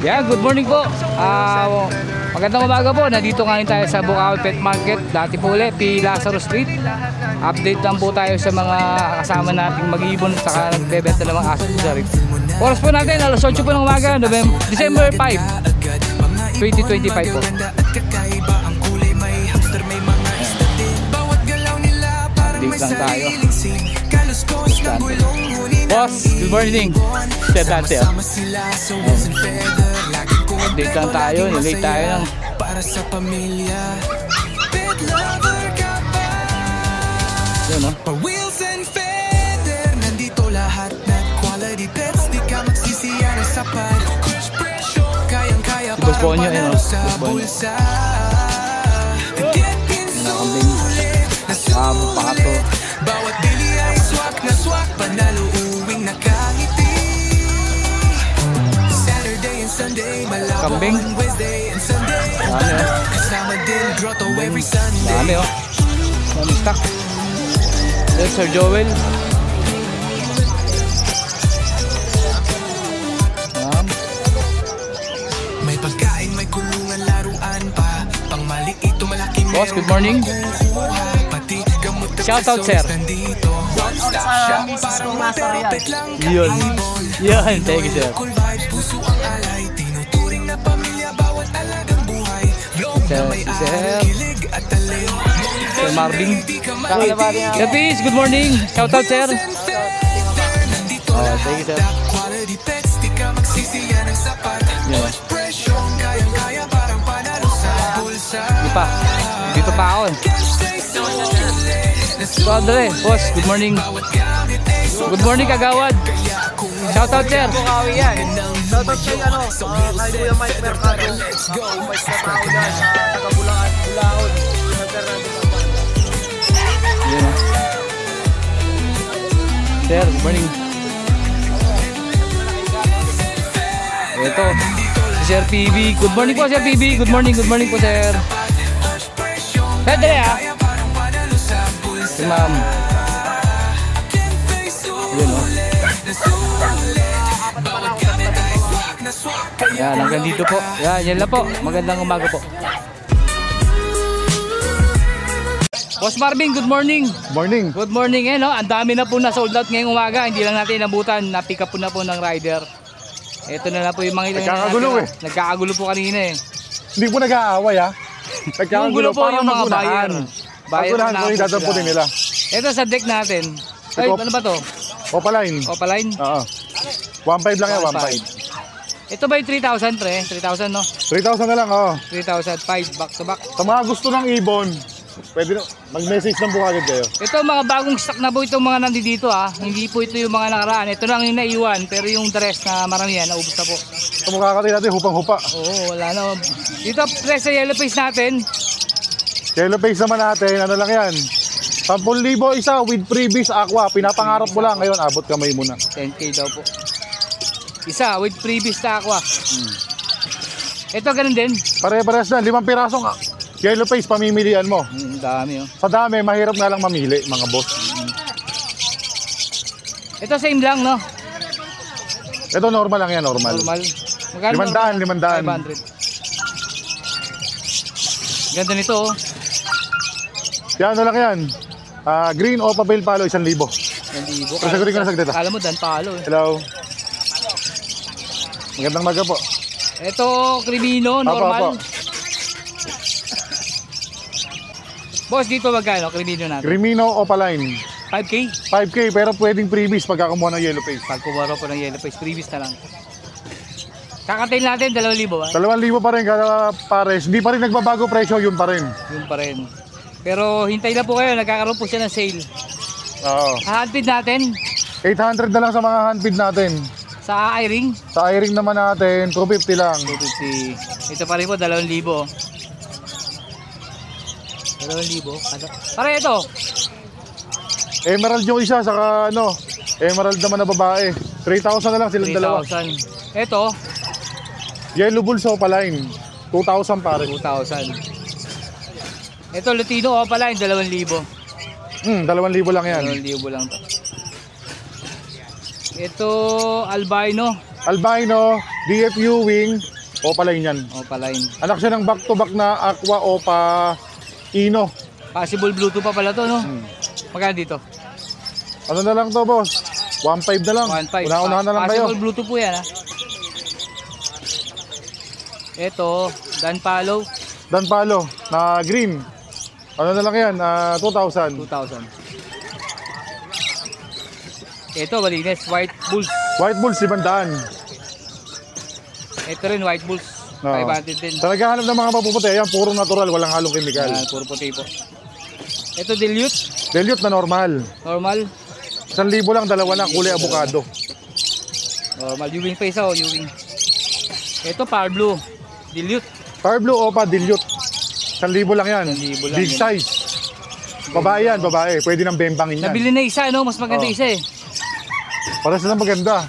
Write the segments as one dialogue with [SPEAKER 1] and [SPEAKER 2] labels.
[SPEAKER 1] Yeah, good morning po. Magandang umaga po. Nandito ngayon tayo sa Bukawi Pet Market. Dati po ulit, P. Lazaro Street. Update lang po tayo sa mga kasama nating mag-iibon at saka nagbebenta ng mga aso sa rin. Oras po natin, alas 8 po ng umaga, December 5, 2025 po. Update lang tayo. Boss, good morning. Update lang tayo, nilate tayo ng para sa pamilya. Yun, no? Wheels and feather, nandito lahat na quality pets, di ka magsisiya ng sapat. Kayang-kaya para panalo sa bulsa. Nakambing, pakato. Bawat bili ay swak na swak, panalo uwing nakangiti. Saturday and Sunday, Malabo on Wednesday and Sunday. Kasama din grotto every Sunday. Dami, oh. Dami stock. There's Sir Joel. May pagkain, may kulungan, laruan pa. Pang maliit o malaki. Boss, good morning. Shout out, sir. Yun. Yun, thank you, sir. Sir Marvin. Sir Peace, good morning. Shout out, sir. Oh, thank you, sir. Dito pa ako. So, Andre, boss, good morning. Good morning, Kagawad. Shout out, sir.
[SPEAKER 2] Bukawi yan. Shout out kay kay Kuya Mike Mercado. Mike Mercado dyan sa Tagabulaan, Bulaon.
[SPEAKER 1] Sir, good morning. Ito, si Sir PB. Good morning po, Sir PB. Good morning po, sir. Pwede ah. Si ma'am. Yun, oh. Yan, hanggang dito po. Yan lang po. Magandang umaga po. Boss Marvin, good morning.
[SPEAKER 3] Morning.
[SPEAKER 1] Good morning, eh, no? Ang dami na po na sold out ngayong umaga. Hindi lang natin inabutan. Na-pick up po na po ng rider. Ito na lang po yung mga
[SPEAKER 3] nagkakagulo eh.
[SPEAKER 1] Nagkakagulo po kanina eh.
[SPEAKER 3] Hindi po nag-aaway ha.
[SPEAKER 1] Nagkakagulo po yung mga buyer.
[SPEAKER 3] Pagkunahan po yung dadamputin nila.
[SPEAKER 1] Ito sa deck natin. Ay, ano ba to?
[SPEAKER 3] Opaline.
[SPEAKER 1] Opaline?
[SPEAKER 3] Oo. 1.5 lang yan, 1.5.
[SPEAKER 1] Ito ba yung 3,000 pre? 3,000 no?
[SPEAKER 3] 3,000 na lang, oo.
[SPEAKER 1] 3,005 back to back.
[SPEAKER 3] Sa mga gusto ng ibon, pwede na, mag-message lang po agad kayo.
[SPEAKER 1] Ito mga bagong stock na po itong mga nandito ha. Hindi po ito yung mga nakaraan. Ito lang yung naiwan. Pero yung the rest na maramihan, naubos na po.
[SPEAKER 3] Ito makakatay natin, hupang-hupa.
[SPEAKER 1] Oo, wala na. Dito pre sa yellow face natin.
[SPEAKER 3] Yellow face naman natin, ano lang yan. 10,000 isa with freebies aqua. Pinapangarap mo lang, ngayon abot kamay mo na.
[SPEAKER 1] 10K daw po. Isa with freebies na aqua. Ito ganun din.
[SPEAKER 3] Pare-pares na, 5 pirasong yellow face pamimilian mo.
[SPEAKER 1] Dami oh.
[SPEAKER 3] Sa dami, mahirap nga lang mamili mga boss.
[SPEAKER 1] Ito same lang no?
[SPEAKER 3] Ito normal lang yan, normal.
[SPEAKER 1] Normal.
[SPEAKER 3] 500.
[SPEAKER 1] Ganda nito oh.
[SPEAKER 3] Yan, ano lang yan. Green o papel palo, 1,000.
[SPEAKER 1] 1,000.
[SPEAKER 3] Sasagutin ko na saglit.
[SPEAKER 1] Alam mo dan palo eh.
[SPEAKER 3] Hello. Magandang maga po.
[SPEAKER 1] Ito, Crimino, normal.
[SPEAKER 3] Apo.
[SPEAKER 1] Boss, dito magkano, Crimino natin?
[SPEAKER 3] Crimino Opaline.
[SPEAKER 1] 5K?
[SPEAKER 3] 5K, pero pwedeng freebies pag kumuha ng yellow face.
[SPEAKER 1] Pag kumara po ng yellow face, freebies na lang. Kakatail natin, 2,000 ah.
[SPEAKER 3] 2,000 pa rin kada pares. Hindi pa rin nagbabago presyo, yun pa rin.
[SPEAKER 1] Yun pa rin. Pero hintay na po kayo, nagkakaroon po siya ng sale.
[SPEAKER 3] Oo.
[SPEAKER 1] Handfeed natin.
[SPEAKER 3] 800 na lang sa mga handfeed natin.
[SPEAKER 1] Sa i-ring?
[SPEAKER 3] Sa i-ring naman natin, 250 lang.
[SPEAKER 1] 250. Ito pa rin po, 2,000. 2,000. Para ito.
[SPEAKER 3] Emerald yung isa, saka ano, emerald naman na babae. 3,000 na lang silang dalawa.
[SPEAKER 1] 3,000. Ito.
[SPEAKER 3] Yellow Bulls Opaline. 2,000 pare.
[SPEAKER 1] 2,000. Ito Lutino Opaline, 2,000.
[SPEAKER 3] 2,000 lang yan.
[SPEAKER 1] 2,000 lang to. Ito Albino.
[SPEAKER 3] Albino, DFU Wing, Opaline yan.
[SPEAKER 1] Opaline.
[SPEAKER 3] Anak siya ng back-to-back na Aqua Opa Ino.
[SPEAKER 1] Possible Bluetooth pa pala to, no? Magkano dito?
[SPEAKER 3] Ano na lang to, boss? 1.5 na lang.
[SPEAKER 1] 1.5.
[SPEAKER 3] Una-unahan na lang kayo.
[SPEAKER 1] Possible Bluetooth po yan, ha? Ito, Dan Palo,
[SPEAKER 3] Dan Palo na green. Ano na lang yan? 2,000.
[SPEAKER 1] 2,000. Ito, malinis, White Bulls.
[SPEAKER 3] White Bulls, 500.
[SPEAKER 1] Ito rin, White Bulls.
[SPEAKER 3] Oo.
[SPEAKER 1] 500 din.
[SPEAKER 3] Sa naghahanap ng mga mapuputi, yan, puro natural, walang halong kemikal.
[SPEAKER 1] Yan, puro puti po. Ito, Dilute,
[SPEAKER 3] Dilute na normal.
[SPEAKER 1] normal.
[SPEAKER 3] 1,000 lang, dalawa na, kulay avocado.
[SPEAKER 1] Normal, U-wing pa isa, U-wing. Ito, Power Blue, Dilute.
[SPEAKER 3] Power Blue Opa Dilute. 1,000 lang yan.
[SPEAKER 1] 1,000 lang
[SPEAKER 3] Big
[SPEAKER 1] yan.
[SPEAKER 3] size. Babae yan, babae. Pwede nang bembangin yan.
[SPEAKER 1] Nabili na isa, no? Mas maganda
[SPEAKER 3] Oo.
[SPEAKER 1] isa eh.
[SPEAKER 3] Para silang maganda.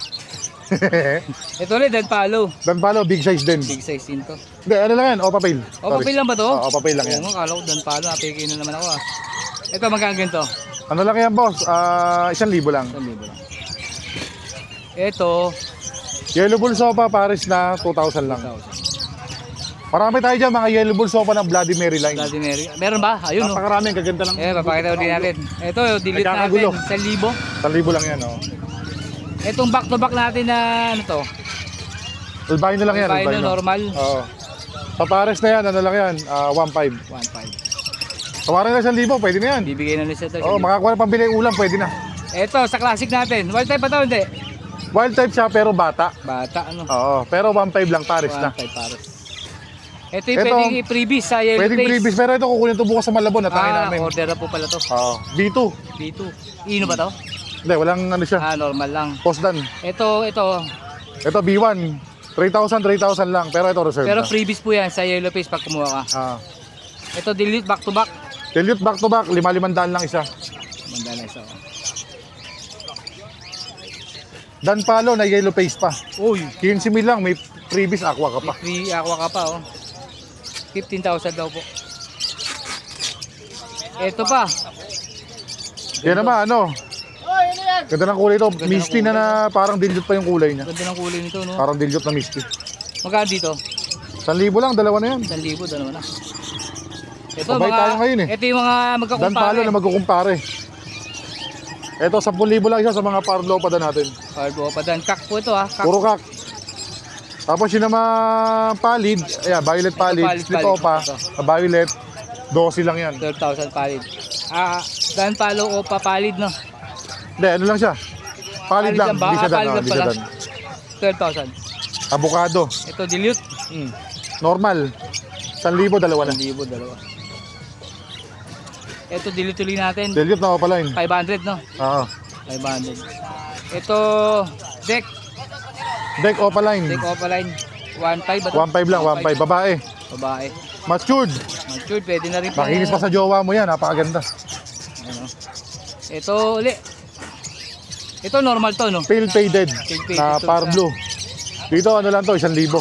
[SPEAKER 1] Ito rin, Dan Palo.
[SPEAKER 3] Dan Palo, big size din.
[SPEAKER 1] Big size din to.
[SPEAKER 3] Hindi, ano lang yan, Opa Pale.
[SPEAKER 1] O, papel lang ba to?
[SPEAKER 3] Opa Pale lang yan.
[SPEAKER 1] Oo nga, kala ko Dan Palo. Napiki na naman ako ah. Ito, magkano ganito?
[SPEAKER 3] Ano lang yan, boss? 1,000 lang.
[SPEAKER 1] 1,000 lang. Ito,
[SPEAKER 3] Yellow Bull Sopa, Paris na 2,000 lang.
[SPEAKER 1] 1,000.
[SPEAKER 3] Marami tayo dyan, mga Yellow Bull Sopa ng Bloody Mary line.
[SPEAKER 1] Bloody Mary. Meron ba? Ayun, no?
[SPEAKER 3] Napakaraming kaganda lang.
[SPEAKER 1] Papakita ulit natin. Ito, delete
[SPEAKER 3] Nagkakagulo.
[SPEAKER 1] natin. 1,000.
[SPEAKER 3] 1,000 lang yan, oh.
[SPEAKER 1] Itong back-to-back natin na ano to?
[SPEAKER 3] Albino lang yan,
[SPEAKER 1] Albino,
[SPEAKER 3] albino.
[SPEAKER 1] normal.
[SPEAKER 3] Oo. Sa Paris na yan, ano lang yan, 1,500.
[SPEAKER 1] 1,500.
[SPEAKER 3] Tawarin na 1,000, pwede na yan.
[SPEAKER 1] Bibigay na nila ito.
[SPEAKER 3] Oo, makakuha ng pambili ulam, pwede na.
[SPEAKER 1] Ito, sa classic natin. Wild type pa to, hindi?
[SPEAKER 3] Wild type siya, pero bata.
[SPEAKER 1] Bata, ano?
[SPEAKER 3] Oo, pero 1,500 lang, Paris na.
[SPEAKER 1] 1,500 pares. Ito yung
[SPEAKER 3] Ito,
[SPEAKER 1] pwedeng i-freebies sa Yellow
[SPEAKER 3] Pwedeng
[SPEAKER 1] Face.
[SPEAKER 3] previous, pero ito kukunin ito bukas sa Malabon, atake namin.
[SPEAKER 1] Order na po pala to.
[SPEAKER 3] Oo, B2.
[SPEAKER 1] B2. Ino ba to?
[SPEAKER 3] Hindi, walang ano siya,
[SPEAKER 1] Normal lang.
[SPEAKER 3] postdan.
[SPEAKER 1] Ito.
[SPEAKER 3] Ito B1, 3,000 lang, pero ito reserve
[SPEAKER 1] Pero
[SPEAKER 3] na.
[SPEAKER 1] freebies po yan sa Yellow Face pag kumuha ka. Ito, delete back to back.
[SPEAKER 3] Dilute back to back, 5,500 lang isa.
[SPEAKER 1] Manda na isa.
[SPEAKER 3] Dan Palo na yellow face pa.
[SPEAKER 1] Uy,
[SPEAKER 3] 15,000 lang, may previous aqua ka pa.
[SPEAKER 1] may free aqua ka pa, oh. 15,000 daw po. Ito pa.
[SPEAKER 3] Yan naman, ano? Ganda ng kulay ito.
[SPEAKER 1] Ganda ng
[SPEAKER 3] Misty na parang dilute pa yung kulay niya.
[SPEAKER 1] Ganda ng kulay nito, no?
[SPEAKER 3] Parang dilute na misty.
[SPEAKER 1] Magkano dito?
[SPEAKER 3] 1,000 lang, dalawa na yan.
[SPEAKER 1] 1,000, dalawa na. Ito,
[SPEAKER 3] Mabait tayo ngayon eh.
[SPEAKER 1] Ito yung mga
[SPEAKER 3] Dan
[SPEAKER 1] magkakumpare.
[SPEAKER 3] Palo na magkukumpare. Ito, 10,000 lang isa sa mga parlo pa natin.
[SPEAKER 1] Parbo pa dan. Kak po ito, ha? Kak.
[SPEAKER 3] Puro kak. Tapos yun naman palid, ayan, violet palid,
[SPEAKER 1] Ito,
[SPEAKER 3] split
[SPEAKER 1] palid.
[SPEAKER 3] opa, violet, 12 lang yan.
[SPEAKER 1] 12,000 palid. Dan Palo o papalid, no?
[SPEAKER 3] Hindi, ano lang siya. Palid lang,
[SPEAKER 1] ba?
[SPEAKER 3] hindi siya dan.
[SPEAKER 1] Palid lang
[SPEAKER 3] Hindi siya
[SPEAKER 1] pala.
[SPEAKER 3] dan.
[SPEAKER 1] 12,000.
[SPEAKER 3] Avocado,
[SPEAKER 1] Ito, dilute.
[SPEAKER 3] normal. 1,000, dalawa na.
[SPEAKER 1] 1,000, dalawa. Ito, dilute ulit natin.
[SPEAKER 3] Dilute na opaline.
[SPEAKER 1] 500, no?
[SPEAKER 3] Oo.
[SPEAKER 1] 500. Ito, deck.
[SPEAKER 3] Deck opaline.
[SPEAKER 1] Deck opaline. 1,500 ba to?
[SPEAKER 3] 1,500 lang, 1,500. Babae.
[SPEAKER 1] Babae.
[SPEAKER 3] Matured.
[SPEAKER 1] Matured, pwede na rin po.
[SPEAKER 3] Makinis pa sa jowa mo yan, napakaganda.
[SPEAKER 1] Ano. Ito, uli. Ito, normal to, no?
[SPEAKER 3] Pale faded
[SPEAKER 1] Pale faded
[SPEAKER 3] na
[SPEAKER 1] to
[SPEAKER 3] par
[SPEAKER 1] isa.
[SPEAKER 3] blue. Dito ano lang to, 1,000.
[SPEAKER 1] 1,000.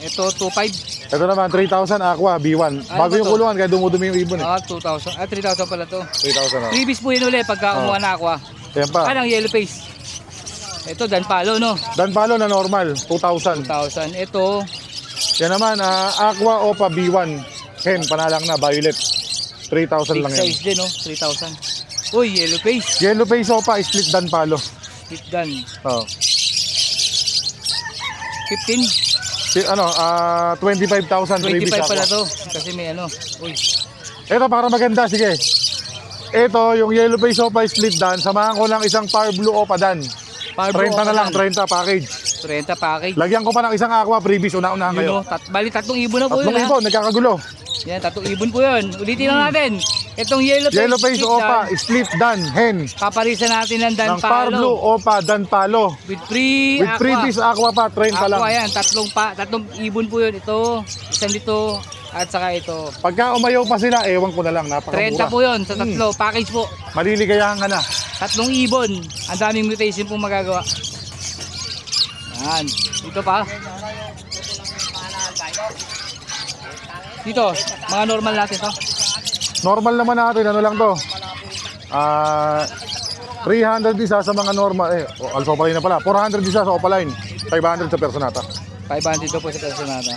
[SPEAKER 1] Ito, 2,500.
[SPEAKER 3] Ito naman, 3,000 aqua, B1.
[SPEAKER 1] Ano
[SPEAKER 3] Bago
[SPEAKER 1] ba
[SPEAKER 3] yung
[SPEAKER 1] to?
[SPEAKER 3] kulungan, kaya dumudumi yung ibon eh.
[SPEAKER 1] 2,000. 3,000 pala to.
[SPEAKER 3] 3,000 oh.
[SPEAKER 1] Freebies po yun uli pagka kumuha na aqua.
[SPEAKER 3] Ayan pa.
[SPEAKER 1] Anong yellow face? Ito, Dan Palo, no?
[SPEAKER 3] Dan Palo na normal, 2,000.
[SPEAKER 1] 2,000. Ito,
[SPEAKER 3] Yan naman, aqua opa B1. Hen, panalang na, violet. 3,000
[SPEAKER 1] big
[SPEAKER 3] lang yan.
[SPEAKER 1] size din, no? 3,000. Uy, yellow face.
[SPEAKER 3] Yellow face opa, split Dan Palo.
[SPEAKER 1] Split gun.
[SPEAKER 3] Oh.
[SPEAKER 1] 15.
[SPEAKER 3] 25,000 freebies
[SPEAKER 1] 25 pala
[SPEAKER 3] aqua.
[SPEAKER 1] to. Kasi may ano. Uy.
[SPEAKER 3] Ito para maganda, sige. Ito, yung yellow face opa split Dan. Samahan ko ng isang par blue opa Dan.
[SPEAKER 1] Parbo
[SPEAKER 3] 30 na lang, 30 package.
[SPEAKER 1] 30 package.
[SPEAKER 3] Lagyan ko pa ng isang aqua freebies, una-unahan
[SPEAKER 1] Yun,
[SPEAKER 3] kayo.
[SPEAKER 1] no? Bali, 3 ibon na po yun,
[SPEAKER 3] Tatlong
[SPEAKER 1] ha?
[SPEAKER 3] ibon, nagkakagulo.
[SPEAKER 1] Yan, 3 ibon po yun. Ulitin lang natin. Itong yellow face.
[SPEAKER 3] Yellow face
[SPEAKER 1] split
[SPEAKER 3] opa,
[SPEAKER 1] gun,
[SPEAKER 3] split Dan, hen.
[SPEAKER 1] paparisan natin ng Dan
[SPEAKER 3] Ng par blue
[SPEAKER 1] Palo.
[SPEAKER 3] opa, Dan Palo.
[SPEAKER 1] With free
[SPEAKER 3] With
[SPEAKER 1] aqua.
[SPEAKER 3] freebies aqua pa, 30 lang.
[SPEAKER 1] Aqua yan, 3 ibon po yun. Ito, isang dito, at saka ito.
[SPEAKER 3] Pagka umayaw pa sila, ewan ko na lang,
[SPEAKER 1] 30
[SPEAKER 3] napakamura.
[SPEAKER 1] po yun sa tatlo. Package po.
[SPEAKER 3] Maliligayahan ka na.
[SPEAKER 1] 3 ibon. Ang daming mutation pong magagawa. Yan. Dito pa. Dito, mga normal natin to.
[SPEAKER 3] Normal naman natin, ano lang to? 300 isa sa mga normal, alpha opaline na pala. 400 isa sa opaline, 500 sa personata.
[SPEAKER 1] 500 daw po sa personata.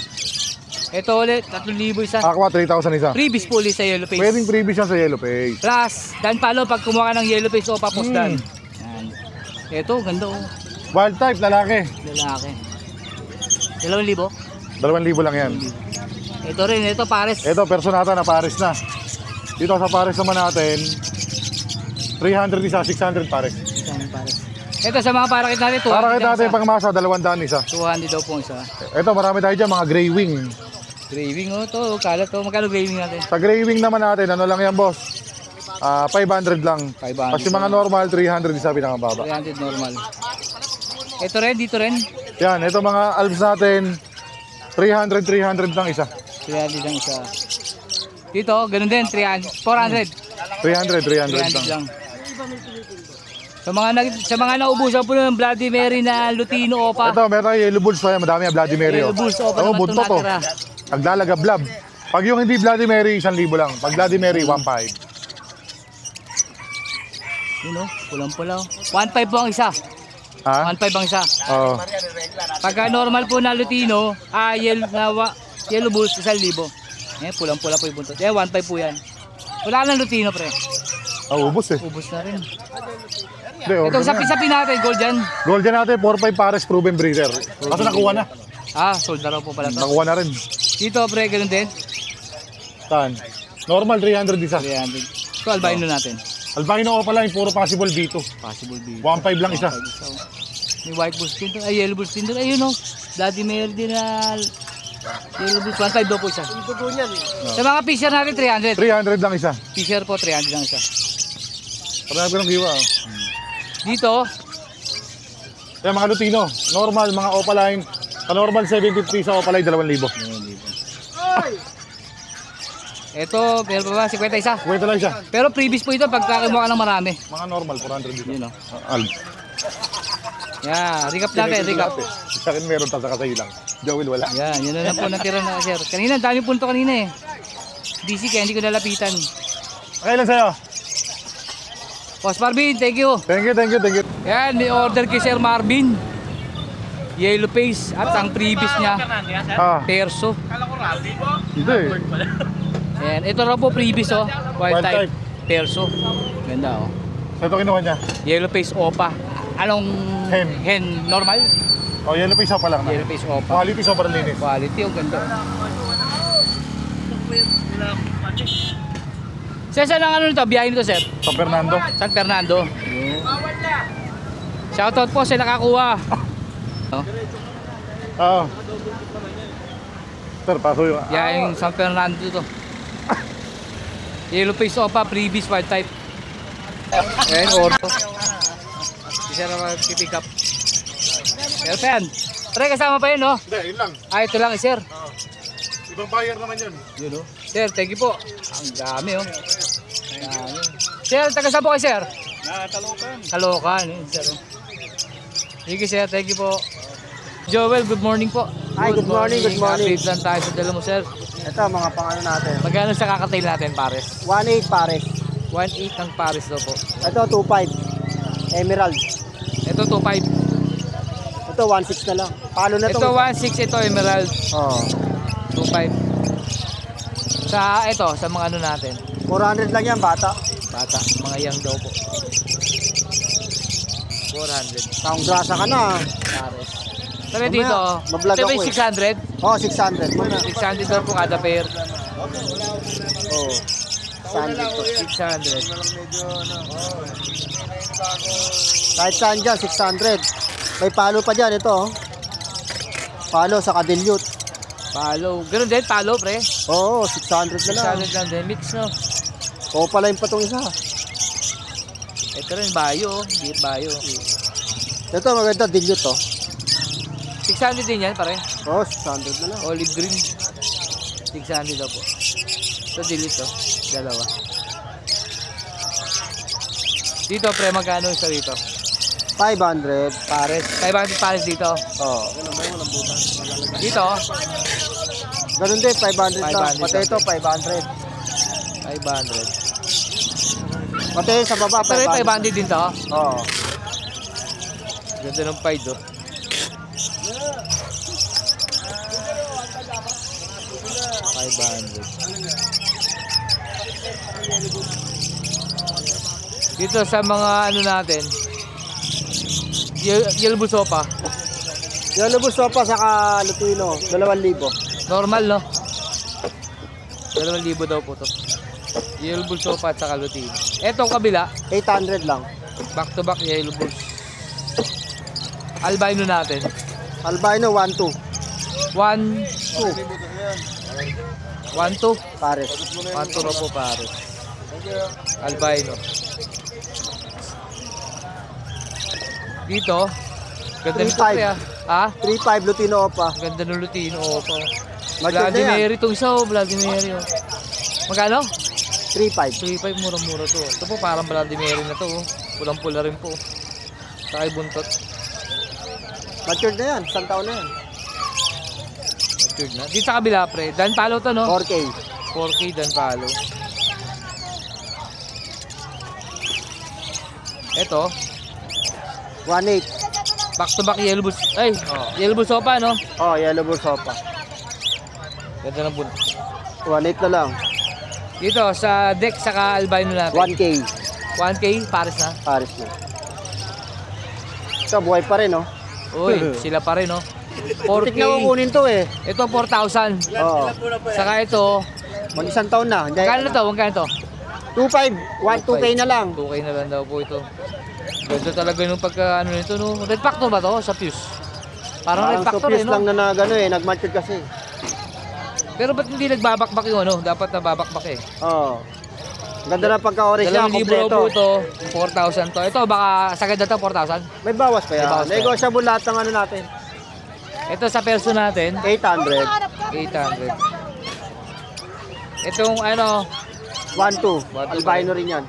[SPEAKER 1] Ito ulit, 3,000 isa.
[SPEAKER 3] Aqua 3,000 isa.
[SPEAKER 1] Freebies po ulit sa yellow face.
[SPEAKER 3] Pwedeng freebies yan sa yellow face.
[SPEAKER 1] Plus, dan palo pag kumuha ka ng yellow face o papusdan. Yan. Ito, ganda oh.
[SPEAKER 3] Wild type, lalaki.
[SPEAKER 1] Lalaki. 2,000.
[SPEAKER 3] 2,000 lang yan.
[SPEAKER 1] Ito rin, ito pares.
[SPEAKER 3] Ito, personata na pares na. Dito sa pares naman natin, 300 isa, 600 pares.
[SPEAKER 1] Pares. Ito sa mga parakit natin, 200
[SPEAKER 3] Para kita
[SPEAKER 1] lang
[SPEAKER 3] natin
[SPEAKER 1] isa.
[SPEAKER 3] pang masa, 200 isa.
[SPEAKER 1] 200 daw po isa.
[SPEAKER 3] Ito, marami tayo dyan, mga gray wing.
[SPEAKER 1] Graving oh, to, kalat to. Magkano graving natin?
[SPEAKER 3] Sa gray wing naman natin, ano lang yan, boss? 500 lang.
[SPEAKER 1] 500.
[SPEAKER 3] Kasi mga normal, 300 isa pinakababa.
[SPEAKER 1] 300 normal. Ito rin, dito rin.
[SPEAKER 3] Yan, ito mga alps natin, 300 lang isa.
[SPEAKER 1] 300 lang isa. Dito, ganun din, 300, 400.
[SPEAKER 3] 300
[SPEAKER 1] 300
[SPEAKER 3] lang.
[SPEAKER 1] lang. Sa mga naubusan po ng Bloody Mary na Lutino Opa.
[SPEAKER 3] Ito, meron tayo yellow bulls pa yan, madami yan, Bloody Mary.
[SPEAKER 1] Yellow bulls, Opa
[SPEAKER 3] Oh,
[SPEAKER 1] naman
[SPEAKER 3] buntot
[SPEAKER 1] ito
[SPEAKER 3] to.
[SPEAKER 1] natira.
[SPEAKER 3] Paglalagablab. Pag yung hindi Bloody Mary, 1,000 lang. Pag Bloody Mary, 1,500.
[SPEAKER 1] Yun o, pulang-pula o. 1.5 po ang isa.
[SPEAKER 3] Ha?
[SPEAKER 1] 1.5 ang isa.
[SPEAKER 3] Oo.
[SPEAKER 1] Pagka normal po na Lutino, yellow bulls, 1,000. Eh, pulang-pula po yung buntot. 1.5 po yan. Wala ka ng Lutino, pre.
[SPEAKER 3] Ubus eh.
[SPEAKER 1] Ubus na rin.
[SPEAKER 3] Hindi,
[SPEAKER 1] Ito,
[SPEAKER 3] order na yan.
[SPEAKER 1] sapi-sapi natin, gold dyan.
[SPEAKER 3] Gold dyan natin, 4-5 pares proven breeder. Kasi nakuha na.
[SPEAKER 1] Sold na raw po pala to.
[SPEAKER 3] Nakuha na rin.
[SPEAKER 1] Dito, pre, ganun din.
[SPEAKER 3] Saan? Normal, 300 isa.
[SPEAKER 1] 300. Ito, albino natin.
[SPEAKER 3] Albino Opa line, puro possible dito.
[SPEAKER 1] Possible B.
[SPEAKER 3] 1.5 lang isa.
[SPEAKER 1] May white bulls din to. Ay, yellow bulls din to. Ayun o. Bloody Mary din na yellow bulls. 1.5 daw po isa. Sa mga fisher natin, 300.
[SPEAKER 3] 300 lang isa.
[SPEAKER 1] Fisher po, 300 lang isa.
[SPEAKER 3] Parang ko ng giwa.
[SPEAKER 1] Dito,
[SPEAKER 3] Kaya mga Lutino, normal, mga Opa line. Sa normal, 750 sa Opa line, 2,000.
[SPEAKER 1] ito, pero pa ba, 51.
[SPEAKER 3] Kwenta lang siya.
[SPEAKER 1] Pero previous po ito, pagkakimuha ka ng marami.
[SPEAKER 3] Mga normal, 400 dito.
[SPEAKER 1] Yun o.
[SPEAKER 3] Alp.
[SPEAKER 1] Yeah, recap natin, recap.
[SPEAKER 3] Sa akin meron, tapos sa kasayo lang. Joel wala.
[SPEAKER 1] Yan, yun na lang po natira na, sir. Kanina, dami punto kanina eh. DC kaya hindi ko nalapitan.
[SPEAKER 3] Okay lang sa'yo.
[SPEAKER 1] Boss Marvin, thank you.
[SPEAKER 3] Thank you.
[SPEAKER 1] Yan, may order kay Sir Marvin. Yellow face at ang previous niya, perso.
[SPEAKER 3] Hindi.
[SPEAKER 1] Yan, ito raw po previous oh, wild
[SPEAKER 3] Wild
[SPEAKER 1] type,
[SPEAKER 3] type.
[SPEAKER 1] perso. Ganda oh.
[SPEAKER 3] Ito kinuha niya.
[SPEAKER 1] Yellow face opa. Anong
[SPEAKER 3] Hen.
[SPEAKER 1] normal?
[SPEAKER 3] Oh, yellow face pa lang na.
[SPEAKER 1] Yellow face opa.
[SPEAKER 3] Quality sobrang linis.
[SPEAKER 1] Quality, ang ganda. Saan ang ano nito? Biyahe nito, sir?
[SPEAKER 3] Sa Fernando.
[SPEAKER 1] San Fernando. Shoutout po sa nakakuha. Oh.
[SPEAKER 3] Oo. Sir, paso yung...
[SPEAKER 1] Yan yung San Fernando to. Yellow face opa, previous wild type. Ayan, orto. Isa naman pick up. Pero pa yan. Pre, kasama pa yun, no?
[SPEAKER 3] Hindi, yun lang.
[SPEAKER 1] Ito lang, sir.
[SPEAKER 3] Ibang buyer naman yun.
[SPEAKER 1] Yun, no? Sir, thank you po. Ang dami, oh. Dami. Sir, taga saan po kayo, sir?
[SPEAKER 3] Talokan.
[SPEAKER 1] Kalokan, sir. Oh. Thank you, sir. Thank you po. Joel, good morning po.
[SPEAKER 2] Hi, good morning.
[SPEAKER 1] Update lang tayo sa dala mo, sir.
[SPEAKER 2] Ito, mga pangano natin.
[SPEAKER 1] Magkano sa kakatail natin, pares?
[SPEAKER 2] 1.8 pares.
[SPEAKER 1] 1.8 ang pares daw po.
[SPEAKER 2] Ito, 2.5. Emerald.
[SPEAKER 1] Ito, 2.5.
[SPEAKER 2] Ito, 1.6 na lang. Palo na to.
[SPEAKER 1] Ito, 1.6. Ito, emerald.
[SPEAKER 2] Oh.
[SPEAKER 1] 2.5. Sa mga ano natin.
[SPEAKER 2] 400 lang yan, bata.
[SPEAKER 1] Bata, mga young daw po. 400.
[SPEAKER 2] Taong grasa ka na.
[SPEAKER 1] Pares. Pero
[SPEAKER 2] Mamaya,
[SPEAKER 1] dito,
[SPEAKER 2] mablog
[SPEAKER 1] ito ba
[SPEAKER 2] ako
[SPEAKER 1] yung
[SPEAKER 2] eh.
[SPEAKER 1] 600?
[SPEAKER 2] Oh, 600 muna.
[SPEAKER 1] 600 daw po kada pair.
[SPEAKER 2] Oh. 600 po.
[SPEAKER 1] 600.
[SPEAKER 2] Kahit saan dyan, 600. May palo pa dyan, ito. Oh. Palo sa kadilyot.
[SPEAKER 1] Palo. Ganun din, palo, pre.
[SPEAKER 2] Oo, 600 na lang.
[SPEAKER 1] 600 lang din. Mix, no?
[SPEAKER 2] O pala yung patong isa.
[SPEAKER 1] Ito rin, bayo. Beer bayo.
[SPEAKER 2] Ito, maganda, dilyot to.
[SPEAKER 1] 600 din yan, pare.
[SPEAKER 2] Oo, 600 na lang.
[SPEAKER 1] Olive green. 600 daw po. Ito, delete, oh. Dalawa. Dito, pre, magkano isa dito?
[SPEAKER 2] 500.
[SPEAKER 1] Pares. 500 pares dito.
[SPEAKER 2] Oo.
[SPEAKER 1] Dito,
[SPEAKER 2] Ganun din, 500 lang.
[SPEAKER 1] 500
[SPEAKER 2] Pati ito, 500.
[SPEAKER 1] 500.
[SPEAKER 2] Pati sa baba,
[SPEAKER 1] Ito rin, 500 din to.
[SPEAKER 2] Oo.
[SPEAKER 1] Ganda ng pied, oh. 500. Dito sa mga ano natin, Yellow Busopa.
[SPEAKER 2] Yellow Busopa saka Lutino, 2,000.
[SPEAKER 1] Normal, no? 2,000 daw po to. Yellow Busopa at saka Lutino. Etong kabila,
[SPEAKER 2] 800 lang.
[SPEAKER 1] back to back Yellow Bulls. Albino natin.
[SPEAKER 2] Albino 1-2.
[SPEAKER 1] 1-2. 1-2.
[SPEAKER 2] Pares.
[SPEAKER 1] 1-2 na po pare. Albino. Dito, ganda nito
[SPEAKER 2] 3.5.
[SPEAKER 1] pre ah. Ha?
[SPEAKER 2] 3-5 Lutino Opa.
[SPEAKER 1] Ganda ng Lutino. Opo.
[SPEAKER 2] Maganda yan.
[SPEAKER 1] Vladimir itong isa oh. Vladimir oh. Magkano?
[SPEAKER 2] 3-5.
[SPEAKER 1] 3.5 mura-mura to. Ito po parang Vladimir na to. Oh. Pulang-pula rin po. Saka buntot.
[SPEAKER 2] Matured na yan, isang taon na yan.
[SPEAKER 1] Matured na. Dito sa kabila pre. Dan palo to no?
[SPEAKER 2] 4K.
[SPEAKER 1] 4K dan palo. Ito.
[SPEAKER 2] 1.8.
[SPEAKER 1] Back to back Yellow Bulls. Ay, Yellow Bulls Sopa no?
[SPEAKER 2] Oh, Yellow Busopa.
[SPEAKER 1] Ganda ng buntot.
[SPEAKER 2] 1.8 na lang.
[SPEAKER 1] Dito sa deck saka albino natin.
[SPEAKER 2] 1K.
[SPEAKER 1] 1K pares na.
[SPEAKER 2] Pares na. Ito, buhay pa rin, no?
[SPEAKER 1] Uy, sila pa rin no. 4K.
[SPEAKER 2] Putik na kukunin to eh.
[SPEAKER 1] Ito 4,000.
[SPEAKER 2] Oo.
[SPEAKER 1] Saka ito,
[SPEAKER 2] Mag-isang taon na.
[SPEAKER 1] magkano na to? Magkano to?
[SPEAKER 2] 2.5. 1-2K na lang.
[SPEAKER 1] 2K na lang daw po ito. Ganda talaga yung pagka ano nito no. Red Factor ba to sa fuse? Parang Red Factor
[SPEAKER 2] supis
[SPEAKER 1] no.
[SPEAKER 2] lang na gano eh. Nag-matured kasi.
[SPEAKER 1] Pero ba't hindi nagbabakbak yung ano? Dapat nababakbak eh.
[SPEAKER 2] Oo. Ganda na pagka-orange niya.
[SPEAKER 1] 2,000 raw po
[SPEAKER 2] Kompleto.
[SPEAKER 1] ito. 4,000 to. Ito baka sagad na to 4,000.
[SPEAKER 2] May bawas pa yan.
[SPEAKER 1] May bawas pa yan.
[SPEAKER 2] Negotiable lahat ng ano natin.
[SPEAKER 1] Ito sa perso natin,
[SPEAKER 2] 800.
[SPEAKER 1] 800. Itong ano,
[SPEAKER 2] 1.2.
[SPEAKER 1] 1.2.
[SPEAKER 2] Albino rin yan.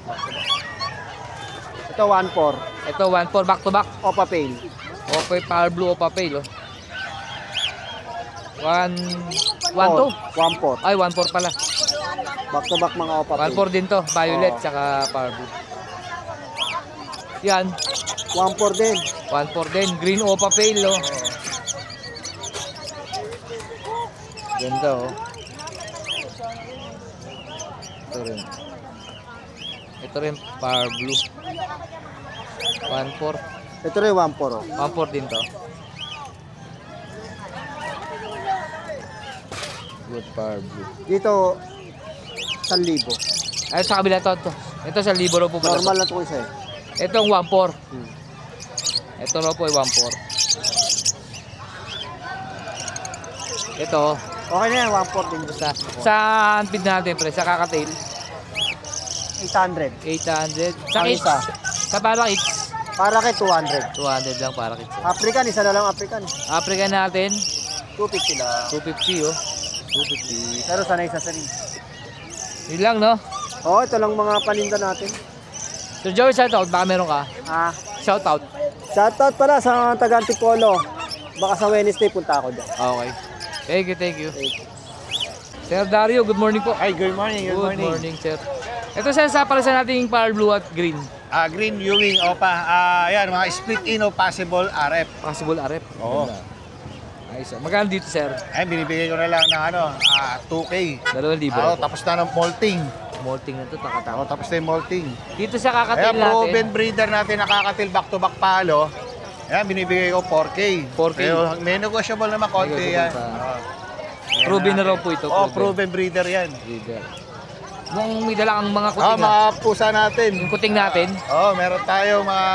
[SPEAKER 2] Ito 1.4.
[SPEAKER 1] ito 1.4 back to back.
[SPEAKER 2] Opa Pale.
[SPEAKER 1] Okay, Power Blue o Papel oh. 1.2.
[SPEAKER 2] 1.4.
[SPEAKER 1] Ay, 1.4 pala.
[SPEAKER 2] Back to back mga Opa Pale.
[SPEAKER 1] 1.4 din to, Violet
[SPEAKER 2] Oo.
[SPEAKER 1] tsaka Power Blue. Yan,
[SPEAKER 2] 1.4 din.
[SPEAKER 1] 1.4 din, Green o Papel oh. Ganda oh. Ito rin. Ito rin, Power Blue. 1.4.
[SPEAKER 2] Ito rin 1.4. Oh.
[SPEAKER 1] 1.4 din to. Good Power Blue.
[SPEAKER 2] Dito 1,000.
[SPEAKER 1] Ay, sa kabila to. Ito sa libro po pala.
[SPEAKER 2] Normal na ito isa eh.
[SPEAKER 1] Itong 1.4.
[SPEAKER 2] Hmm.
[SPEAKER 1] Ito na po ay 1.4. Ito,
[SPEAKER 2] Okay na yan, 1.4 din.
[SPEAKER 1] sa handpid natin pre, sa kakatail,
[SPEAKER 2] 800.
[SPEAKER 1] 800. Sa
[SPEAKER 2] Ang
[SPEAKER 1] kids,
[SPEAKER 2] isa.
[SPEAKER 1] sa para kids,
[SPEAKER 2] Para kay 200.
[SPEAKER 1] 200 lang para kids.
[SPEAKER 2] African, isa na lang African.
[SPEAKER 1] African natin,
[SPEAKER 2] 250 lang.
[SPEAKER 1] 250 oh. 250.
[SPEAKER 2] Pero sanay sa sari.
[SPEAKER 1] Yun lang no?
[SPEAKER 2] Oo, ito lang mga paninda natin.
[SPEAKER 1] So Joey, shoutout, baka meron ka?
[SPEAKER 2] Ah,
[SPEAKER 1] Shoutout.
[SPEAKER 2] shoutout pala sa mga taga-Antipolo. Baka sa Wednesday punta ako dyan.
[SPEAKER 1] Okay. Thank you. Sir Dario, good morning po.
[SPEAKER 4] Ay, good morning,
[SPEAKER 1] Good morning, sir. Ito sir, sa para sa nating Power Blue at Green.
[SPEAKER 4] Green Ewing, opa. Yan, mga split-in o possible RF.
[SPEAKER 1] Possible RF.
[SPEAKER 4] Oo.
[SPEAKER 1] Ayos. Magkano dito, sir?
[SPEAKER 4] Ay, binibigay ko na lang ng 2K.
[SPEAKER 1] 2,000.
[SPEAKER 4] Tapos na ng molting.
[SPEAKER 1] Molting na to, takatao.
[SPEAKER 4] Tapos na yung molting.
[SPEAKER 1] Dito sa
[SPEAKER 4] Ayan,
[SPEAKER 1] kakatail natin.
[SPEAKER 4] proven breeder natin nakakatil back-to-back palo. Ayan, binibigay ko 4K.
[SPEAKER 1] 4K.
[SPEAKER 4] Pero may negotiable naman konti
[SPEAKER 1] Negotiable
[SPEAKER 4] yan.
[SPEAKER 1] pa.
[SPEAKER 4] Yan
[SPEAKER 1] Proven na
[SPEAKER 4] natin.
[SPEAKER 1] raw po ito.
[SPEAKER 4] Proven breeder yan.
[SPEAKER 1] Breeder. Kung may dala kang mga kuting
[SPEAKER 4] Mga pusa natin.
[SPEAKER 1] yung kuting natin,
[SPEAKER 4] Meron tayo mga,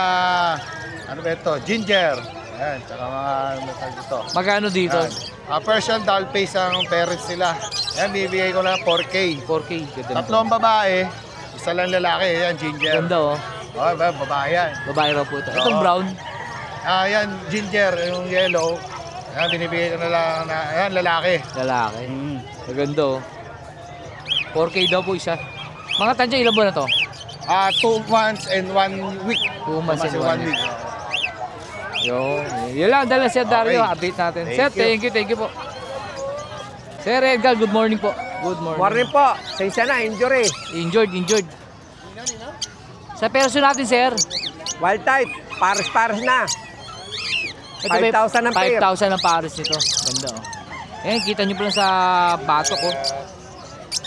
[SPEAKER 4] ano ba ito, ginger. Ayan, tsaka mga, ano tawag dito.
[SPEAKER 1] magkano dito?
[SPEAKER 4] Persian doll face ang parents nila. Ayan, bibigay ko lang 4K.
[SPEAKER 1] 4K. Ganda.
[SPEAKER 4] Tatlong babae, isa lang lalaki. Ayan, ginger.
[SPEAKER 1] Ganda oh.
[SPEAKER 4] Babae yan.
[SPEAKER 1] Babae raw po ito. Itong brown,
[SPEAKER 4] Ayan, ginger, yung yellow. Ayan, binibigay ko na lang na, ayan, lalaki.
[SPEAKER 1] lalaki. Maganda oh. 4K daw po isa. Mga tansya, ilan buwan na to?
[SPEAKER 4] 2 months and 1 week.
[SPEAKER 1] 2 months and 1
[SPEAKER 4] 1
[SPEAKER 1] week. Yun lang, dala Sir Dario,
[SPEAKER 4] Okay.
[SPEAKER 1] update natin.
[SPEAKER 4] Thank
[SPEAKER 1] Sir,
[SPEAKER 4] you.
[SPEAKER 1] thank you po. Sir Edgar, good morning po. Good morning.
[SPEAKER 2] Morning po. Sensya na, injury.
[SPEAKER 1] Injured. Sa perso natin, sir.
[SPEAKER 2] Wild type. Pares-pares na.
[SPEAKER 1] Ito, may
[SPEAKER 2] 5,000 ang pair.
[SPEAKER 1] 5,000 ang pares nito. Ganda oh. Ayan, kita nyo po lang sa batok ko.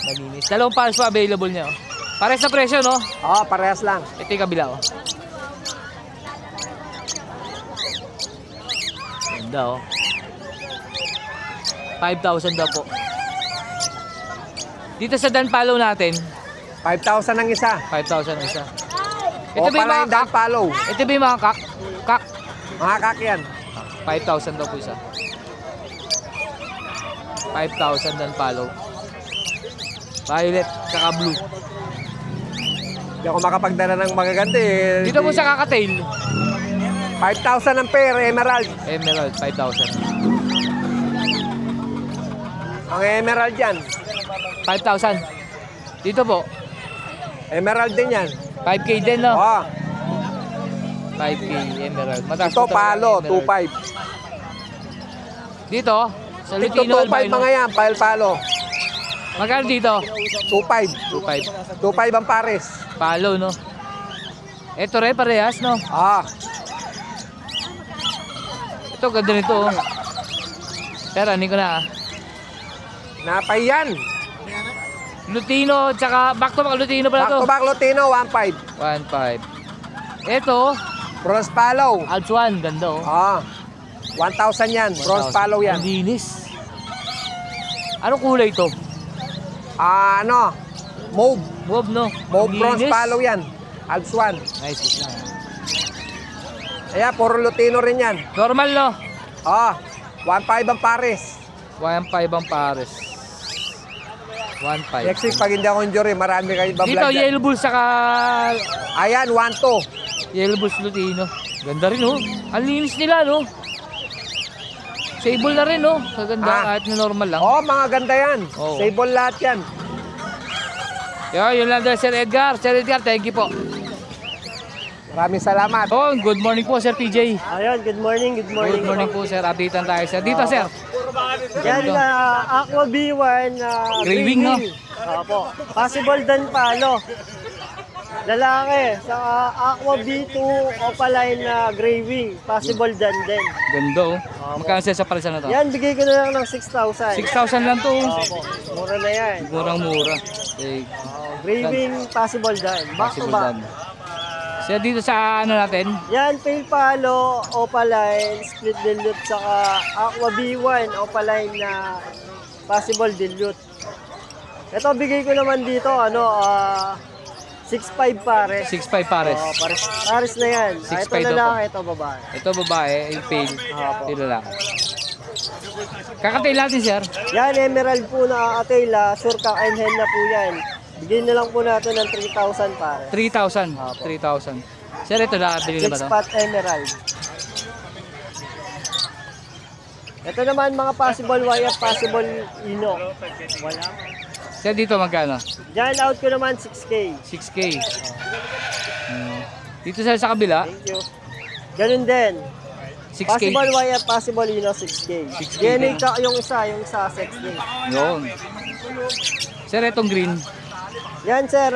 [SPEAKER 1] Malinis. Dalawang pares pa available niya. Oh. Pares na presyo, no?
[SPEAKER 2] Oo, parehas lang.
[SPEAKER 1] Ito yung kabila, oh. Ganda, oh. 5,000 daw po. Dito sa Dan Palo natin,
[SPEAKER 2] 5,000 ang isa.
[SPEAKER 1] 5,000 ang isa. Ito
[SPEAKER 2] O
[SPEAKER 1] ba yung
[SPEAKER 2] pala
[SPEAKER 1] mga
[SPEAKER 2] yung Dan Palo.
[SPEAKER 1] Ito ba yung mga kak? Kak?
[SPEAKER 2] Mga kak yan.
[SPEAKER 1] 5,000 daw po isa. 5,000 Dan Palo. Violet, saka blue.
[SPEAKER 2] Hindi ako makapagdala ng magaganda eh.
[SPEAKER 1] Dito po sa kakatail,
[SPEAKER 2] 5,000 ang pair, emerald.
[SPEAKER 1] Emerald, 5,000.
[SPEAKER 2] Ang emerald yan.
[SPEAKER 1] 5,000. Dito po,
[SPEAKER 2] Emerald din yan.
[SPEAKER 1] 5K din, no?
[SPEAKER 2] Oo.
[SPEAKER 1] 5K, emerald. Mataas
[SPEAKER 2] Ito
[SPEAKER 1] po talaga
[SPEAKER 2] palo,
[SPEAKER 1] ang emerald.
[SPEAKER 2] 2,500.
[SPEAKER 1] Dito, sa
[SPEAKER 2] Dito
[SPEAKER 1] Lutino
[SPEAKER 2] 2,500
[SPEAKER 1] Albino.
[SPEAKER 2] mga yan, palo.
[SPEAKER 1] Magkano dito?
[SPEAKER 2] 2,500.
[SPEAKER 1] 2,500.
[SPEAKER 2] 2,500 ang pares.
[SPEAKER 1] Palo, no? Ito rin, parehas, no?
[SPEAKER 2] Ah,
[SPEAKER 1] Ito, ganda nito, oh. Pero, hindi ko na, ah.
[SPEAKER 2] napay yan.
[SPEAKER 1] Lutino, tsaka back to back Lutino pala
[SPEAKER 2] Back
[SPEAKER 1] to.
[SPEAKER 2] to back Lutino, 1,500.
[SPEAKER 1] 1,500. Ito,
[SPEAKER 2] Bronze palo.
[SPEAKER 1] Alps 1, ganda, oh.
[SPEAKER 2] Ah, 1,000 yan. Bronze
[SPEAKER 1] 1,000.
[SPEAKER 2] palo yan.
[SPEAKER 1] Ang linis. Anong kulay ito?
[SPEAKER 2] Ah, ano? Mauve.
[SPEAKER 1] Mauve, no?
[SPEAKER 2] Mauve
[SPEAKER 1] Ang
[SPEAKER 2] bronze
[SPEAKER 1] linis.
[SPEAKER 2] palo yan. Alps 1.
[SPEAKER 1] Nice, good lang.
[SPEAKER 2] Ayan, puro Lutino rin yan.
[SPEAKER 1] Normal, no?
[SPEAKER 2] Ah, 1,500 ang pares.
[SPEAKER 1] 1,500 ang pares. 1,500.
[SPEAKER 2] Next week, pag hindi ako injury, marami kayo
[SPEAKER 1] Dito,
[SPEAKER 2] bablog dyan.
[SPEAKER 1] Yellow Bulls saka
[SPEAKER 2] Ayan, 1,200.
[SPEAKER 1] Yellow Bulls Lutino. Ganda rin, oh. Ang linis nila, no? Sable na rin, no? Kaganda,
[SPEAKER 2] Ah.
[SPEAKER 1] kahit na normal lang.
[SPEAKER 2] Oh, mga ganda yan.
[SPEAKER 1] Oo.
[SPEAKER 2] Sable lahat yan.
[SPEAKER 1] Yun lang dahil, Sir Edgar. Sir Edgar, thank you po.
[SPEAKER 2] Maraming salamat.
[SPEAKER 1] Oh, good morning po, Sir PJ.
[SPEAKER 5] Ayun, good morning, good morning.
[SPEAKER 1] Good morning po, Sir. Updatean tayo, Sir. Dito, Sir.
[SPEAKER 5] Yan na Aqua B1
[SPEAKER 1] Graving, no?
[SPEAKER 5] Opo. Possible Dan Palo. Lalaki sa Aqua B2 Opaline na graving. Possible Dan din.
[SPEAKER 1] Ganda, oh. Magkano, Sir, sa palisan na to?
[SPEAKER 5] Yan, bigay ko na lang ng 6,000.
[SPEAKER 1] 6,000 lang to, oh.
[SPEAKER 5] Opo, mura na yan.
[SPEAKER 1] Murang-mura. Eh,
[SPEAKER 5] Graving Possible Dan. Back to
[SPEAKER 1] possible
[SPEAKER 5] back.
[SPEAKER 1] lang. Sir, dito sa ano natin?
[SPEAKER 5] Yan, Pale Palo, Opaline, Split Dilute, saka Aqua B1 Opaline na Possible Dilute. Ito, bigay ko naman dito, 6,500 pares.
[SPEAKER 1] 6,500 pares.
[SPEAKER 5] Oh, pares na yan. Ito
[SPEAKER 1] 6,500 daw
[SPEAKER 5] lalaki,
[SPEAKER 1] po.
[SPEAKER 5] ito babae.
[SPEAKER 1] Ito babae, yung pale.
[SPEAKER 5] Opo.
[SPEAKER 1] Ito lang. Kakatail natin, Sir.
[SPEAKER 5] Yan, emerald po na Atela, Surka and Hen na po yan. Bigyan na lang po natin ng 3,000 pares.
[SPEAKER 1] 3,000.
[SPEAKER 5] Opo.
[SPEAKER 1] 3,000. Sir, ito nakabili na ba
[SPEAKER 5] 6
[SPEAKER 1] ito?
[SPEAKER 5] spot emerald. Ito naman mga possible wire, possible ino. Wala.
[SPEAKER 1] Sir, dito magkano?
[SPEAKER 5] Diyan out ko naman 6K.
[SPEAKER 1] 6K. Dito, Sir, sa kabila,
[SPEAKER 5] Thank you. Ganun din.
[SPEAKER 1] 6K.
[SPEAKER 5] Possible wire, possible ino 6K.
[SPEAKER 1] 6K
[SPEAKER 5] DNA
[SPEAKER 1] din.
[SPEAKER 5] ka yung isa, yung sa 6K.
[SPEAKER 1] Yun. Sir, itong green.
[SPEAKER 5] Yan sir,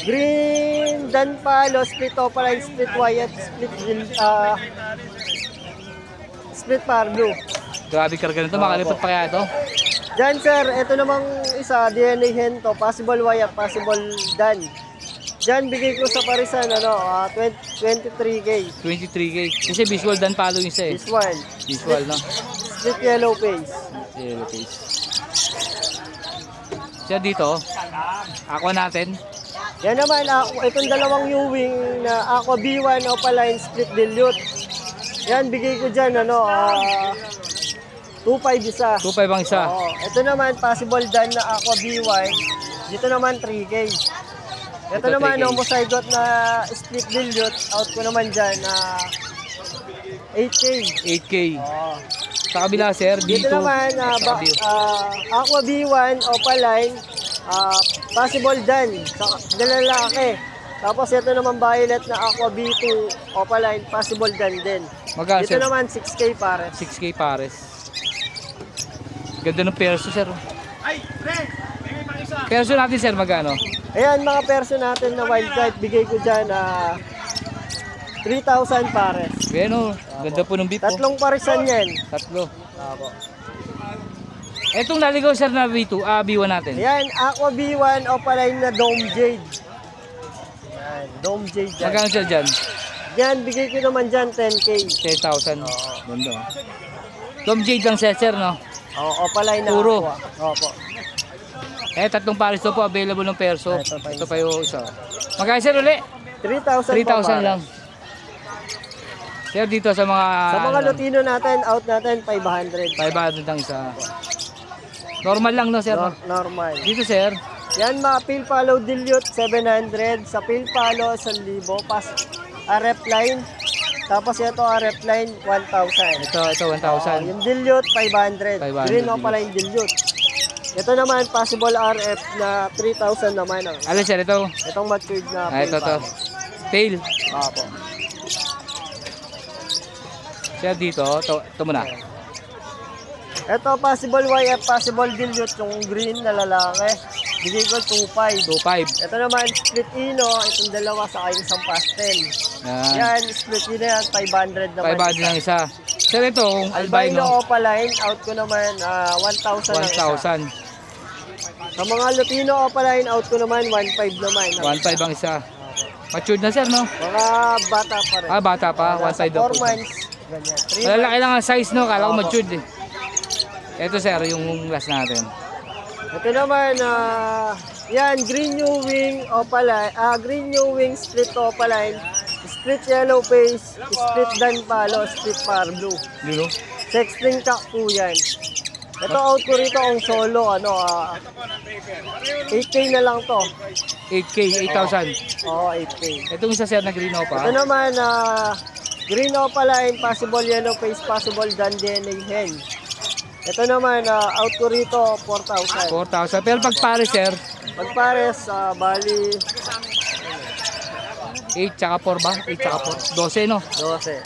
[SPEAKER 5] green, Dan Palo, split opaline, split wire, split par blue.
[SPEAKER 1] Grabe karga nito. Makalipat pa kaya ito?
[SPEAKER 5] Diyan sir, ito namang isa, DNA hen to, possible wire, possible Dan. Diyan bigay ko sa parisan, 23K.
[SPEAKER 1] 23K. Kasi visual dan palo yung isa eh.
[SPEAKER 5] This one,
[SPEAKER 1] Visual, no?
[SPEAKER 5] split yellow face.
[SPEAKER 1] Yellow face. Sir, dito, aqua natin.
[SPEAKER 5] Yan naman, itong dalawang Ewing na Aqua B1 Opaline Split Dilute. Yan, bigay ko dyan, 2.5 isa.
[SPEAKER 1] 2,500 ang isa.
[SPEAKER 5] Oo. Ito naman, possible Dan na Aqua B1. Dito naman, 3K. Ito
[SPEAKER 1] Ito,
[SPEAKER 5] naman,
[SPEAKER 1] 3K.
[SPEAKER 5] homozygote na Split Dilute. Out ko naman dyan na 8K.
[SPEAKER 1] 8K.
[SPEAKER 5] Oo.
[SPEAKER 1] Sa kabila, Sir,
[SPEAKER 5] Dito
[SPEAKER 1] dito.
[SPEAKER 5] naman, Aqua B1 Opaline, possible Dan sa lalaki. Tapos ito naman violet na Aqua B2 Opaline, possible Dan din.
[SPEAKER 1] Magkano,
[SPEAKER 5] Dito
[SPEAKER 1] Sir?
[SPEAKER 5] naman 6K pares.
[SPEAKER 1] 6K pares. Ganda ng perso, Sir. Perso natin, Sir, magkano?
[SPEAKER 5] Ayan mga perso natin na wild type, bigay ko dyan 3,000 pares.
[SPEAKER 1] Bueno, ganda po ng beef. Oh.
[SPEAKER 5] Tatlong parisan yan.
[SPEAKER 1] Tatlo. Etong naligaw sir na B2, B1 natin.
[SPEAKER 5] Yan, Aqua B1 Opaline na Dome Jade. Yan, Dome Jade yan.
[SPEAKER 1] Magkano sir dyan?
[SPEAKER 5] Yan, bigay ko naman dyan 10K.
[SPEAKER 1] 10,000. Ganda. Tom Jade lang sir, no?
[SPEAKER 5] Opaline na
[SPEAKER 1] Puro.
[SPEAKER 5] Aqua. Opo.
[SPEAKER 1] Tatlong pares to po available ng perso.
[SPEAKER 5] Ito
[SPEAKER 1] Ito pa
[SPEAKER 5] pa
[SPEAKER 1] yung isa. Magkano sir uli?
[SPEAKER 5] 3,000
[SPEAKER 1] 3,000 lang. Sir dito sa mga
[SPEAKER 5] Sa mga Lutino natin, out natin 500.
[SPEAKER 1] 500 lang isa. Normal lang no sir. no?
[SPEAKER 5] Normal.
[SPEAKER 1] Dito sir,
[SPEAKER 5] Yan, mga Phil Palo Dilute 700. Sa Phil Palo 1,000. Pas RF line. Tapos ito RF line 1,000.
[SPEAKER 1] ito 1,000.
[SPEAKER 5] Yung Dilute 500.
[SPEAKER 1] 500
[SPEAKER 5] Green Opaline Dilute. Ito naman possible RF na 3,000 naman ang
[SPEAKER 1] Alin sir ito?
[SPEAKER 5] itong matured na
[SPEAKER 1] Ito to. Tail.
[SPEAKER 5] Opo.
[SPEAKER 1] Sir dito, ito muna.
[SPEAKER 5] Ito possible YF, possible dilute yung green na lalaki. Bigay ko 2,500.
[SPEAKER 1] 2,500.
[SPEAKER 5] Ito naman split ino, itong dalawa sa kayong isang pastel.
[SPEAKER 1] Yan.
[SPEAKER 5] Yan, split ino yan, 500 naman.
[SPEAKER 1] 500 lang isa. Sir ito, kung
[SPEAKER 5] Albino
[SPEAKER 1] albino,
[SPEAKER 5] Opaline, out ko naman 1,000 lang isa.
[SPEAKER 1] 1,000.
[SPEAKER 5] Sa mga Lutino Opaline, out ko naman 1,500 naman.
[SPEAKER 1] 1,500 ang isa. Matured na sir, no?
[SPEAKER 5] Mga bata pa rin.
[SPEAKER 1] Bata pa,
[SPEAKER 5] Nasa
[SPEAKER 1] 1,500 daw
[SPEAKER 5] 4
[SPEAKER 1] po.
[SPEAKER 5] months, ganyan. 3
[SPEAKER 1] Malalaki lang ang size, no? Kala ko
[SPEAKER 5] Opo.
[SPEAKER 1] matured eh. Ito sir, yung last natin.
[SPEAKER 5] Ito naman, yan, Green New Wing Opaline, Green New Wing Split Opaline, Split Yellow Face, Split Dan Palo, Split Par Blue.
[SPEAKER 1] Yun, no?
[SPEAKER 5] Sex string cock po yan. Ito out ko rito ang solo, 8K na lang to.
[SPEAKER 1] 8K, 8,000.
[SPEAKER 5] Oo, 8K.
[SPEAKER 1] Itong isa sir na green
[SPEAKER 5] Ito
[SPEAKER 1] pa.
[SPEAKER 5] naman, Green Opaline, possible Yellow Face, possible Dan DNA Hen. Ito naman, out ko rito, 4,000.
[SPEAKER 1] 4,000. Pero pag pare sir,
[SPEAKER 5] Pagpares, bali
[SPEAKER 1] 8 tsaka 4 ba? 8 tsaka 4. 12, no?
[SPEAKER 5] 12.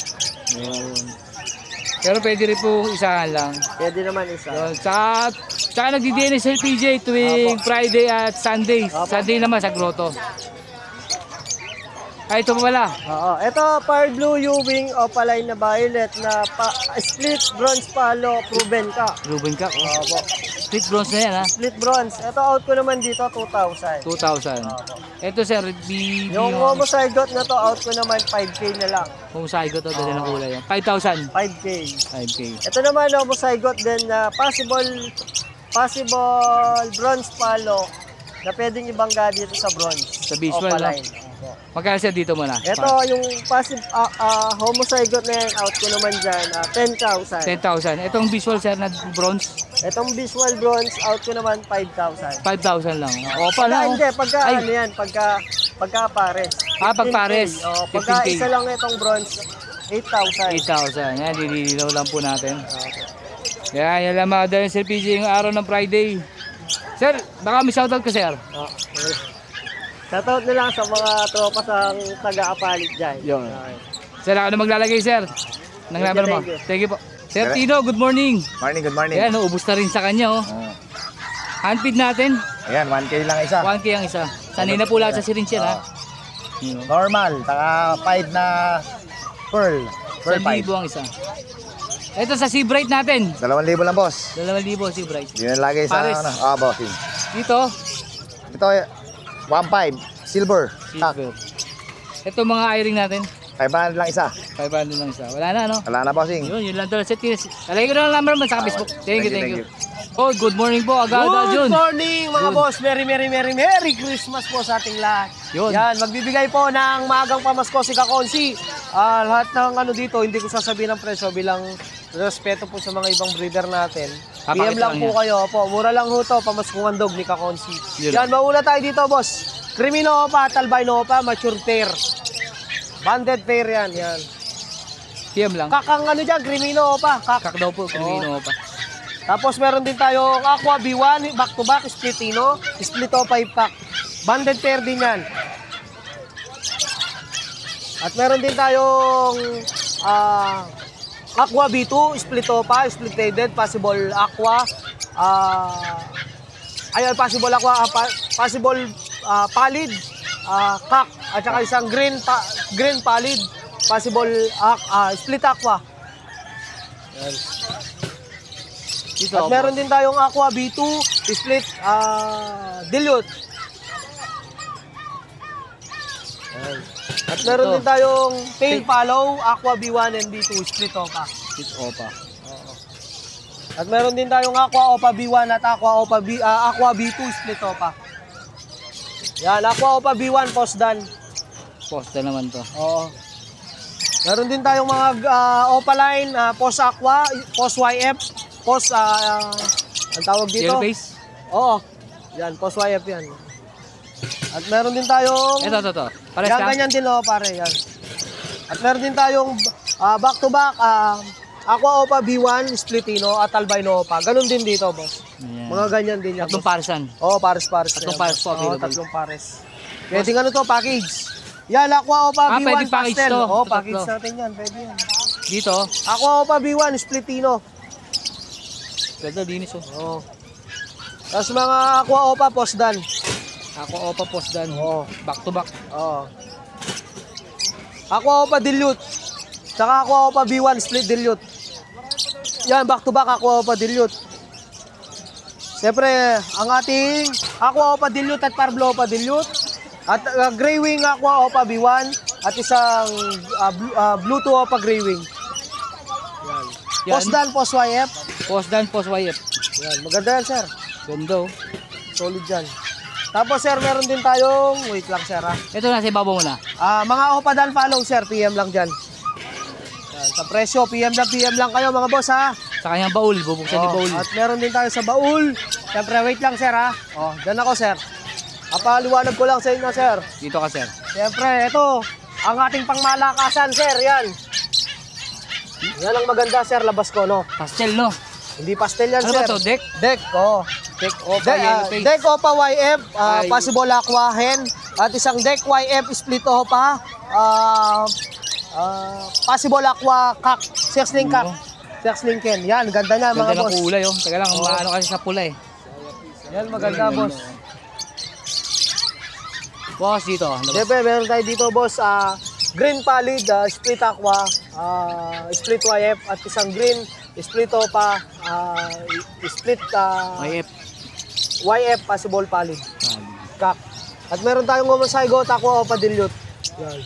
[SPEAKER 1] Pero pwede rin po isahan lang.
[SPEAKER 5] Pwede naman isa.
[SPEAKER 1] Yun. Tsaka nagdi-DNA sa LPJ tuwing Friday at Sunday. Sunday naman sa grotto. Ito pa pala.
[SPEAKER 5] Oo. Ito, Par Blue U-Wing Opaline na violet na split bronze palo, proven ka.
[SPEAKER 1] Ruben ka. Oh.
[SPEAKER 5] Opo.
[SPEAKER 1] Split bronze na yan ha.
[SPEAKER 5] Split bronze. Ito out ko naman dito, 2,000.
[SPEAKER 1] 2,000. Ito sir,
[SPEAKER 5] Yung homozygote na to, out ko naman 5K na lang.
[SPEAKER 1] homozygote to, dali ng kulay yan. 5,000.
[SPEAKER 5] 5K.
[SPEAKER 1] 5K.
[SPEAKER 5] Ito naman, homozygote din na possible bronze palo na pwedeng ibangga dito sa bronze.
[SPEAKER 1] Sa visual,
[SPEAKER 5] Opaline.
[SPEAKER 1] no? Magkano sir dito muna?
[SPEAKER 5] Ito, yung homozygote na yan, out ko naman dyan, 10,000.
[SPEAKER 1] 10,000. Itong visual sir na bronze,
[SPEAKER 5] Itong visual bronze, out ko naman 5,000.
[SPEAKER 1] 5,000 lang. O pala.
[SPEAKER 5] Hindi, pagka
[SPEAKER 1] Ay.
[SPEAKER 5] ano yan, pagka pares.
[SPEAKER 1] Pag pares,
[SPEAKER 5] 15K. Oh, pagka
[SPEAKER 1] 15K.
[SPEAKER 5] isa lang itong bronze, 8,000.
[SPEAKER 1] 8,000. Yan, dililinaw lang po natin. Yan lang mga dahil Sir PJ yung araw ng Friday. Sir, baka may shoutout ka sir.
[SPEAKER 5] Oh, shoutout na lang sa mga tropa sa taga-apalit dyan.
[SPEAKER 1] Yun.
[SPEAKER 5] Okay.
[SPEAKER 1] Sir, ako na maglalagay sir. Ng
[SPEAKER 5] Thank you,
[SPEAKER 1] number mo.
[SPEAKER 5] thank you.
[SPEAKER 1] Thank you po. Sir Tino, good morning.
[SPEAKER 4] Morning, good morning.
[SPEAKER 1] Yan, ubus na rin sa kanya. Oh. Handfeed natin,
[SPEAKER 4] Ayan, 1K lang isa.
[SPEAKER 1] 1K ang isa. Sanay na po lahat sa syringe yan ha.
[SPEAKER 4] Normal, taka 5 na pearl. Pearl
[SPEAKER 1] 1,000 ang isa. Ito sa Sea Bright natin.
[SPEAKER 4] 2,000 lang, boss.
[SPEAKER 1] 2,000 Sea Bright.
[SPEAKER 4] Yun ang lagay sa
[SPEAKER 1] Pares.
[SPEAKER 4] bossing.
[SPEAKER 1] Dito,
[SPEAKER 4] Ito, 1.5, silver. Tak,
[SPEAKER 1] silver. Ito mga i-ring natin.
[SPEAKER 4] 500 lang isa.
[SPEAKER 1] 500 lang isa. Wala na, no?
[SPEAKER 4] Wala na, bossing.
[SPEAKER 1] Yun lang talaga sa tinis. Talagay ko na lang number mo sa Facebook. Thank you. Oh, good morning po, Agada Jun.
[SPEAKER 5] Good morning mga
[SPEAKER 1] Yun.
[SPEAKER 5] boss. Merry Christmas po sa ating lahat.
[SPEAKER 1] Yun.
[SPEAKER 5] Yan, magbibigay po ng maagang pamasko si Kakonsi. Lahat ng ano dito, hindi ko sasabihin ng presyo bilang respeto po sa mga ibang breeder natin. PM lang po kayo po. Mura lang ho to, pamaskuhan dog ni Kakonsi.
[SPEAKER 1] Yun.
[SPEAKER 5] Yan, mauna tayo dito boss. Crimino Opa, Albino Opa, mature pair. Banded pair yan.
[SPEAKER 1] PM lang.
[SPEAKER 5] Kakang ano dyan, Crimino Opa.
[SPEAKER 1] Kak daw po, Crimino pa.
[SPEAKER 5] Tapos meron din tayo Aqua B1, back to back, splitino, splito 5 pack. Banded pair din yan. At meron din tayong Aqua B2, splito pa, splitted, possible Aqua. Possible Aqua, possible Pallid, Kak, at saka isang green Pallid, possible split Aqua.
[SPEAKER 1] Dito,
[SPEAKER 2] At meron din tayong Aqua B2 split dilute. Ayan. At meron
[SPEAKER 1] Ito.
[SPEAKER 2] din tayong tail follow Aqua B1 and B2 split opa.
[SPEAKER 1] Dito, opa.
[SPEAKER 2] At meron din tayong Aqua Opa B1 at Aqua B2 split opa. Yan, Aqua Opa B1 post done.
[SPEAKER 1] Posta naman to.
[SPEAKER 2] Oo. Meron din tayong mga Opaline, post Aqua, post YF, post ang tawag dito?
[SPEAKER 1] Yellow face?
[SPEAKER 2] Oo. Yan, post YF yan. At meron din tayong
[SPEAKER 1] Ito. Pares
[SPEAKER 2] yan,
[SPEAKER 1] ka?
[SPEAKER 2] ganyan din pare, yan. At meron din tayong back to back Aqua Opa B1 Splitino at Albino Opa. Ganun din dito, boss.
[SPEAKER 1] Ayan.
[SPEAKER 2] Mga ganyan din yan.
[SPEAKER 1] Tatlong
[SPEAKER 2] boss.
[SPEAKER 1] parisan.
[SPEAKER 2] Oo, pares-pares.
[SPEAKER 1] Tatlong
[SPEAKER 2] yan,
[SPEAKER 1] pares
[SPEAKER 2] boss.
[SPEAKER 1] po
[SPEAKER 2] Oo,
[SPEAKER 1] available.
[SPEAKER 2] tatlong pares. Pwede nga to, package. Yan, Aqua Opa B1
[SPEAKER 1] pwede package
[SPEAKER 2] pastel.
[SPEAKER 1] to.
[SPEAKER 2] Oo,
[SPEAKER 1] Ito,
[SPEAKER 2] package
[SPEAKER 1] tatlo.
[SPEAKER 2] natin yan. Pwede yan.
[SPEAKER 1] Dito.
[SPEAKER 2] Aqua Opa B1 Splitino.
[SPEAKER 1] Ganda, dinis oh.
[SPEAKER 2] Oo. Tapos mga Aqua Opa post done.
[SPEAKER 1] Ako opa post dan.
[SPEAKER 2] Oo.
[SPEAKER 1] Back to back.
[SPEAKER 2] Oo. Aqua Opa Dilute. Tsaka Aqua Opa B1 Split Dilute. Yan, back to back Aqua Opa Dilute. Siyempre, ang ating Aqua Opa Dilute at Parblo Opa Dilute. At Grey Wing Aqua Opa B1. At isang Blue 2 Opa Grey Wing. Yan.
[SPEAKER 1] Yan.
[SPEAKER 2] Post dan, post YF.
[SPEAKER 1] Post dan, post YF.
[SPEAKER 2] Yan, maganda yan, sir.
[SPEAKER 1] Ganda oh.
[SPEAKER 2] Solid yan. Tapos, sir, meron din tayong, wait lang, sir,
[SPEAKER 1] Ito na, sa ibabaw muna.
[SPEAKER 2] mga Opa Dan follow, sir, PM lang dyan. Yan, sa presyo, PM lang kayo, mga boss, ha.
[SPEAKER 1] Sa kanyang baul, bubuksan ni baul.
[SPEAKER 2] At meron din tayo sa baul. Siyempre, wait lang, sir, ha. Oh, dyan ako, sir. Papaliwanag ko lang sa inyo, sir.
[SPEAKER 1] Dito ka, sir.
[SPEAKER 2] Siyempre, ito, ang ating pangmalakasan, sir, yan. Yan ang maganda, sir, labas ko, no.
[SPEAKER 1] Pastel, no?
[SPEAKER 2] Hindi pastel yan,
[SPEAKER 1] Ano
[SPEAKER 2] sir.
[SPEAKER 1] ba to? Deck?
[SPEAKER 2] Deck, oh.
[SPEAKER 1] Deck opa, yellow face.
[SPEAKER 2] Deck Opa YF,
[SPEAKER 1] Ay.
[SPEAKER 2] possible Aqua Hen, at isang Deck YF split Opa, possible Aqua Kak, Sexling Kak, Sexling Ken. Yan, ganda niya,
[SPEAKER 1] Ganda
[SPEAKER 2] mga
[SPEAKER 1] ng
[SPEAKER 2] boss.
[SPEAKER 1] kulay, oh. Teka lang, maano kasi sa pula, eh.
[SPEAKER 2] Yan, maganda, boss.
[SPEAKER 1] Boss, dito. Labas.
[SPEAKER 2] Siyempre, meron tayo dito, boss, green pallid, split Aqua, split YF, at isang green split Opa, split
[SPEAKER 1] YF.
[SPEAKER 2] YF, possible pallid. Kak. At meron tayong Gomasaigo at Aqua Opa Dilute. Yan.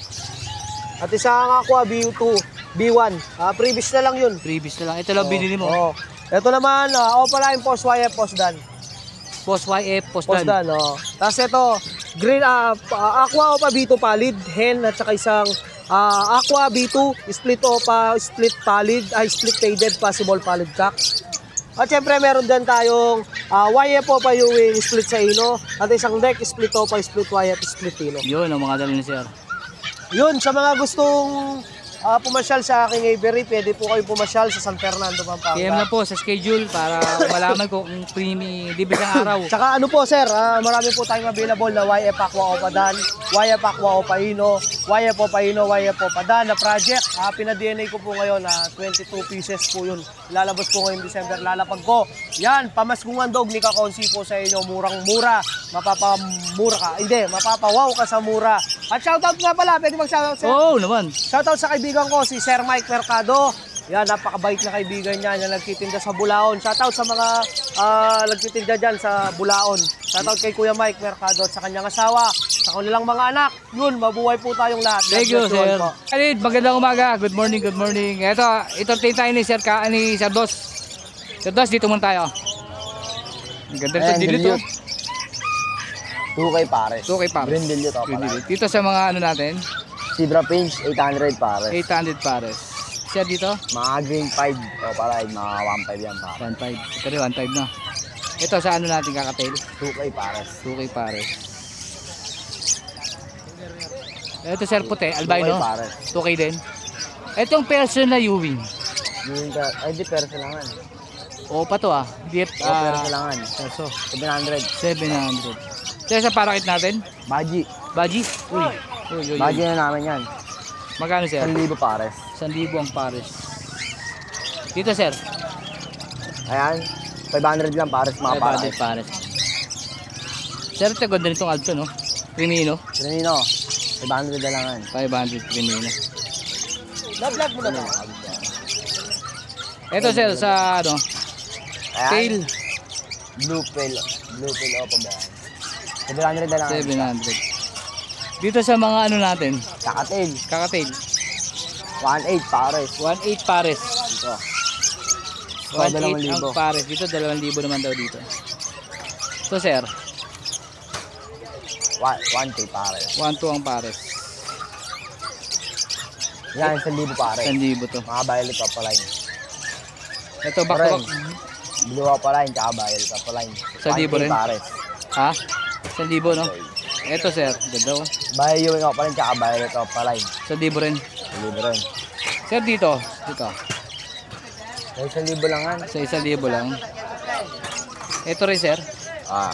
[SPEAKER 2] At isang Aqua B2, B1. Previous na lang yun.
[SPEAKER 1] Previous na lang. Ito lang binili mo.
[SPEAKER 2] Oo. Ito naman, Opa Line, Post YF, Post Dan.
[SPEAKER 1] Post YF, post
[SPEAKER 2] Post
[SPEAKER 1] dan.
[SPEAKER 2] Dan, Tapos ito, green, Aqua Opa B2 Pallid, Hen, at saka isang Aqua B2, Split Opa, Split Pallid, Split Faded, Possible Pallid Kak. At syempre meron din tayong YF Opa Ewing, Split sa Ino, at isang deck, Split Opa, Split YF, Split Ino.
[SPEAKER 1] Yun, ang mga dala ni sir.
[SPEAKER 2] Yun, sa mga gustong pumasyal sa aking Avery, pwede po kayo pumasyal sa San Fernando, Pampanga.
[SPEAKER 1] PM na po sa schedule para malaman ko kung primi libre ng araw.
[SPEAKER 2] Tsaka ano po sir, marami po tayong available na YF Aqua Opa Dan, YF Aqua Opa Ino, YF Opa Ino, YF Opa Dan na project. Pina-DNA ko po ngayon na 22 pieces po yun. Lalabas po ngayon December, lalapag ko. Yan, pamaskungan dog ni Kakonsi po sa inyo, murang-mura. Mapapamura ka. Hindi, mapapawaw ka sa mura. At shoutout nga pala, pwede mag-shoutout sir.
[SPEAKER 1] Oo, naman.
[SPEAKER 2] Shoutout sa kaibigan ko, si Sir Mike Mercado. Yan, napakabait na kaibigan niya na nagtitinda sa Bulaon. Shoutout sa mga nagtitinda dyan sa Bulaon. Shoutout kay Kuya Mike Mercado at sa kanyang asawa, sa kanilang mga anak. Yun, mabuhay po tayong lahat.
[SPEAKER 1] Thank you,
[SPEAKER 2] God bless all
[SPEAKER 1] sir.
[SPEAKER 2] po.
[SPEAKER 1] Alid, magandang umaga. Good morning, good morning. Ito, entertain tayo ni Sir Dos. Sir Dos, dito muna tayo. Ang ganda nito, dito.
[SPEAKER 6] 2K pares.
[SPEAKER 1] 2K pares.
[SPEAKER 6] Green dilute o pala.
[SPEAKER 1] Dito sa mga ano natin,
[SPEAKER 6] Zebra Pinch, 800 pares.
[SPEAKER 1] 800 pares. Siya dito,
[SPEAKER 6] Mga green 5 o pala, mga 1.5 yan pares.
[SPEAKER 1] 1.5. Ito rin, 1.5 na. Ito sa ano natin kakatail,
[SPEAKER 6] 2K pares.
[SPEAKER 1] 2K pares. Ito sir puti,
[SPEAKER 6] 2K
[SPEAKER 1] albino,
[SPEAKER 6] pares.
[SPEAKER 1] 2K din. Itong person na Ewing.
[SPEAKER 6] Yung ay di perso langan.
[SPEAKER 1] O pa to Deep,
[SPEAKER 6] O perso langan.
[SPEAKER 1] peso.
[SPEAKER 6] 700.
[SPEAKER 1] 700. Kaya sa parakit natin,
[SPEAKER 6] Baji.
[SPEAKER 1] Baji. Uy. Uy, uy,
[SPEAKER 6] Baji
[SPEAKER 1] uy.
[SPEAKER 6] na namin yan.
[SPEAKER 1] Magkano sir?
[SPEAKER 6] 1,000 pares.
[SPEAKER 1] 1,000 ang pares. Dito sir,
[SPEAKER 6] Ayan. 500 lang pares mga
[SPEAKER 1] 500
[SPEAKER 6] pares.
[SPEAKER 1] pares. Sir, ito ganda nitong alto, no? Crimino,
[SPEAKER 6] Trinino. 500 na langan.
[SPEAKER 1] 500 Crimino.
[SPEAKER 2] Na-vlog mo na ba?
[SPEAKER 1] Ito sir, sa ano,
[SPEAKER 6] Ayan.
[SPEAKER 1] Tail,
[SPEAKER 6] Blue pill opo ba yan? 700 na lang.
[SPEAKER 1] 700. Dito sa mga ano natin,
[SPEAKER 6] Kakatail,
[SPEAKER 1] kakatail,
[SPEAKER 6] 1.8 pares.
[SPEAKER 1] 1.8 pares.
[SPEAKER 6] Ito.
[SPEAKER 1] 1.8 ang
[SPEAKER 6] 2,000.
[SPEAKER 1] pares. Dito 2,000 naman daw dito. So sir,
[SPEAKER 6] 1K pares.
[SPEAKER 1] 1.2 ang pares.
[SPEAKER 6] Yan, 1,000 pares.
[SPEAKER 1] 1,000 to.
[SPEAKER 6] Mga violet opaline.
[SPEAKER 1] Ito back to back.
[SPEAKER 6] Blue opaline, tsaka violet opaline.
[SPEAKER 1] 1,000 rin.
[SPEAKER 6] pares.
[SPEAKER 1] Ha? 1,000 no? Ito sir, ganda oh.
[SPEAKER 6] Viewing opaline, tsaka violet opaline.
[SPEAKER 1] 1,000 rin.
[SPEAKER 6] 1,000 rin.
[SPEAKER 1] Sir dito, dito.
[SPEAKER 6] May 1,000 lang yan.
[SPEAKER 1] Sa 1,000 lang. Ito rin sir,
[SPEAKER 6] Ah.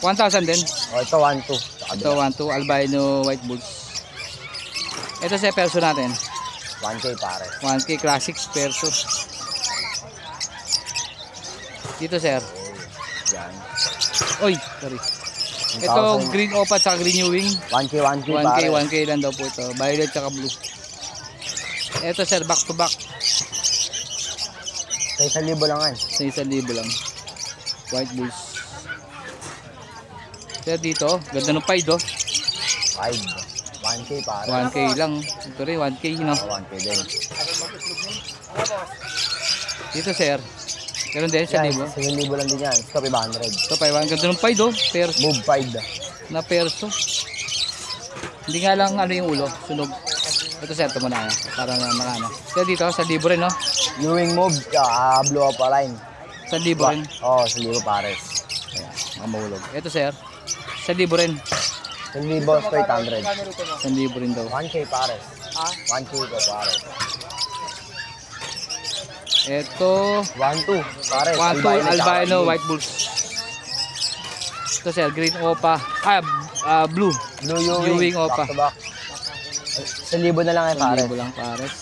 [SPEAKER 1] 1,000 din.
[SPEAKER 6] O, ito 1.2. Sa
[SPEAKER 1] Ito
[SPEAKER 6] kabila.
[SPEAKER 1] 1.2 albino white bulls. Ito sa perso natin,
[SPEAKER 6] 1K pares.
[SPEAKER 1] 1K classics perso. Dito sir.
[SPEAKER 6] Yan.
[SPEAKER 1] Oy, sorry. Ito
[SPEAKER 6] 1,000.
[SPEAKER 1] green opa at green new wing.
[SPEAKER 6] 1K
[SPEAKER 1] 1K,
[SPEAKER 6] pares.
[SPEAKER 1] 1K lang daw po ito. Violet at blue. Ito sir, back to back.
[SPEAKER 6] Sa 1,000 lang yan.
[SPEAKER 1] Sa 1,000 lang. White bulls. Sir dito, ganda ng pied oh.
[SPEAKER 6] 1K pares.
[SPEAKER 1] 1K lang. Ito rin, 1K no.
[SPEAKER 6] O, 1K din.
[SPEAKER 1] Dito sir, meron din,
[SPEAKER 6] Yan,
[SPEAKER 1] 1,000.
[SPEAKER 6] 1,000 lang din yan. Ito 500.
[SPEAKER 1] Ito pa, ganda ng pied oh. Perso.
[SPEAKER 6] Move 5.
[SPEAKER 1] Na perso. Hindi nga lang ano yung ulo, sunog. Ito sir, ito muna para na ano. Sir dito, 1,000 rin no.
[SPEAKER 6] Viewing move, tsaka blue opaline.
[SPEAKER 1] 1,000 rin.
[SPEAKER 6] Oo, 1,000 pares.
[SPEAKER 1] Mga mahulog. Ito sir, 1,000 rin.
[SPEAKER 6] 1,000 straight 100.
[SPEAKER 1] 1,000 rin daw.
[SPEAKER 6] 1K pares. 1K ko pares.
[SPEAKER 1] Ito,
[SPEAKER 6] 1-2 pares.
[SPEAKER 1] 1,2 albino
[SPEAKER 6] tsaka
[SPEAKER 1] white bulls. Ito sir, green opa. Blue.
[SPEAKER 6] Blue
[SPEAKER 1] Ewing opa.
[SPEAKER 6] Back to back. 1,000 na lang yan pares.
[SPEAKER 1] 1,000 lang pares.